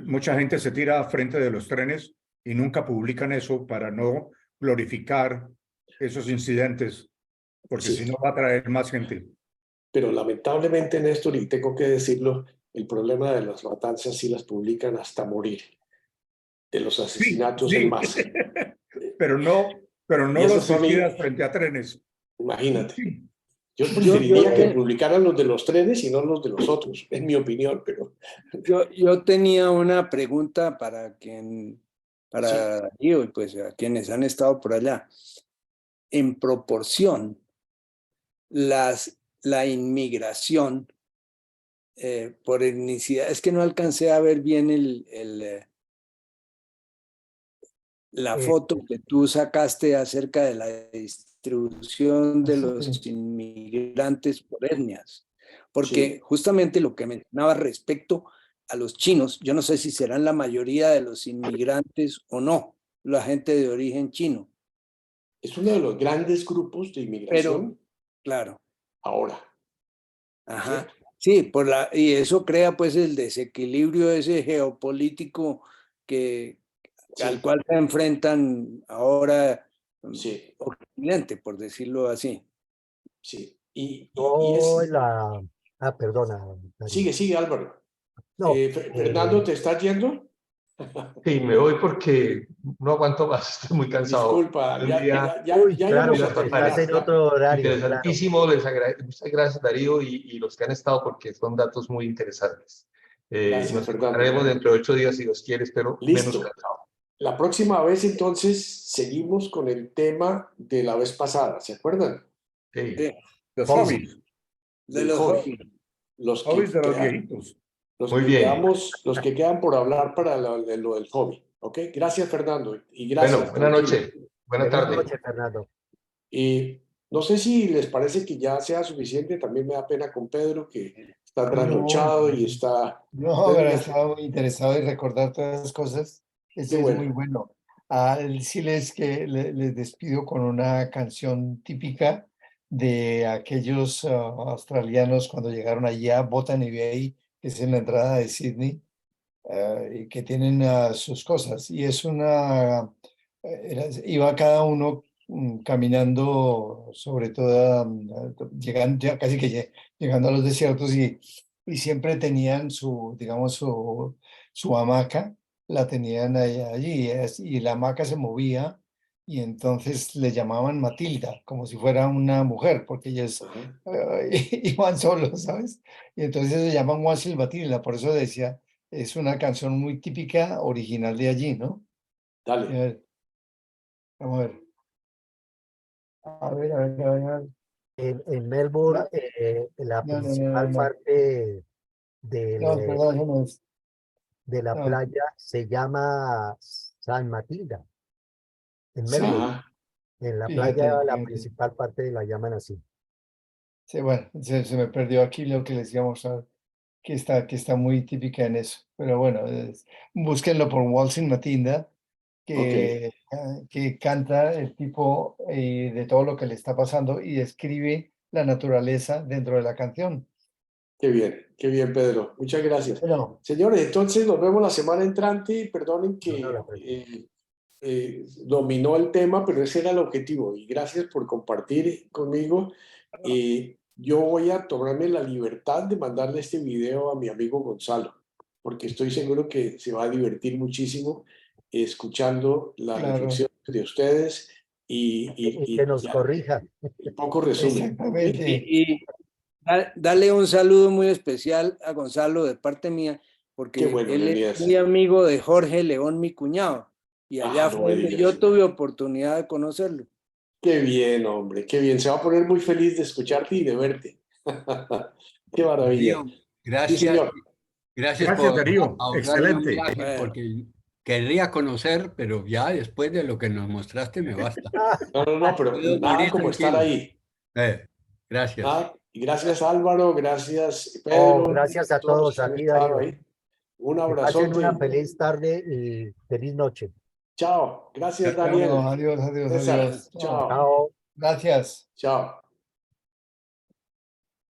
Mucha gente se tira frente de los trenes y nunca publican eso para no glorificar esos incidentes, porque Sí. si no va a traer más gente. Pero lamentablemente, Néstor, y tengo que decirlo, el problema de las matanzas sí las publican hasta morir, de los asesinatos en masa. Pero no Y eso los fue a mí, suicidas frente a trenes. imagínate. Yo preferiría que publicaran los de los trenes y no los de los otros, es mi opinión, pero... Yo tenía una pregunta para Darío y pues a quienes han estado por allá. En proporción, la inmigración por etnicidad, es que no alcancé a ver bien la foto que tú sacaste acerca de la distribución de los inmigrantes por etnias, porque Sí. justamente lo que mencionaba respecto a los chinos, yo no sé si serán la mayoría de los inmigrantes o no, la gente de origen chino. Es uno de los grandes grupos de inmigración. Pero, claro. Ahora. Ajá. Sí, y eso crea pues el desequilibrio ese geopolítico al cual se enfrentan ahora Occidente, por decirlo así. Sí. Perdona. Darío. Sigue, Álvaro. No, Fernando, ¿te estás yendo? Sí, me voy porque no aguanto más, estoy muy cansado. Disculpa, ya claro, íbamos a terminar. estás en otro horario. Interesantísimo, muchas gracias Darío y los que han estado porque son datos muy interesantes. Nos encontraremos dentro de 8 días si Dios quiere, pero menos cansado. La próxima vez entonces seguimos con el tema de la vez pasada, ¿se acuerdan? Sí. Los hobbies. De los hobbies. Los hobbies de los viejitos. Los que quedan por hablar para lo del hobby. ¿Ok? Gracias, Fernando. Y gracias. Bueno, buena noche. Buena tarde. Buenas noches, Fernando. Y No sé si les parece que ya sea suficiente, también me da pena con Pedro, que está trasnochado y está... No, Pedro, pero ya- estaba muy interesado en recordar todas esas cosas. Eso Qué es bueno. muy bueno. Sí les despido con una canción típica de aquellos australianos cuando llegaron allí a Botany Bay, que es en la entrada de Sydney, y que tienen sus cosas. Y es iba cada uno caminando sobre toda, llegando, ya casi que llegando a los desiertos y siempre tenían digamos, su hamaca, la tenían allí y la hamaca se movía y entonces le llamaban Matilda, como si fuera una mujer, porque ellos Ajá. iban solos, ¿sabes? Y entonces se llaman Wasil Matilda, por eso decía, es una canción muy típica, original de allí, ¿no? Dale. Vamos a ver. A ver, a ver, a ver. A ver. En Melbourne, la No, no, no, principal no. parte No, perdón, eso no es. de la No. playa se llama San Matilda. En Sí, Melbourne, Ajá. en la playa, fíjate, la fíjate. principal parte la llaman así. Sí, bueno, se me perdió aquí lo que les íbamos a que está muy típica en eso. Pero bueno, búsquenlo por Waltzing Matilda, Ok. que canta el tipo de todo lo que le está pasando y describe la naturaleza dentro de la canción. Qué bien, Pedro. Muchas gracias. Bueno, Señores, entonces nos vemos la semana entrante. Perdonen No, que dominó el tema, pero ese era el objetivo. Y gracias por compartir conmigo. Yo voy a tomarme la libertad de mandarle este video a mi amigo Gonzalo, porque estoy seguro que se va a divertir muchísimo escuchando las claro, reflexiones de ustedes y que nos corrija. y poco resumen. ¿Ok? exactamente. Y dale un saludo muy especial a Gonzalo de parte mía, Qué porque bueno, él es Leonidas. muy amigo de Jorge León, mi cuñado, y allá Ah, no fue me donde digas. yo tuve oportunidad de conocerlo. Qué bien, hombre, qué bien. Se va a poner muy feliz de escucharte y de verte. Qué maravilla. Darío, Sí, gracias. señor. Gracias Gracias, por Darío. ahorrarme un Excelente. viaje, Bueno. porque quería conocer, pero ya después de lo que nos mostraste me basta. No, pero Puedo nada morir como estar tranquilo. ahí. Gracias. Y gracias Álvaro, gracias Oh, Pedro, gracias a todos los todos, que a han ti, estado Darío. ahí. Un Que pasen una abrazote. feliz tarde y feliz noche. Chao. Gracias, Bueno, Daniel. adiós, adiós, César. adiós. Chao. Chao. Gracias. Chao.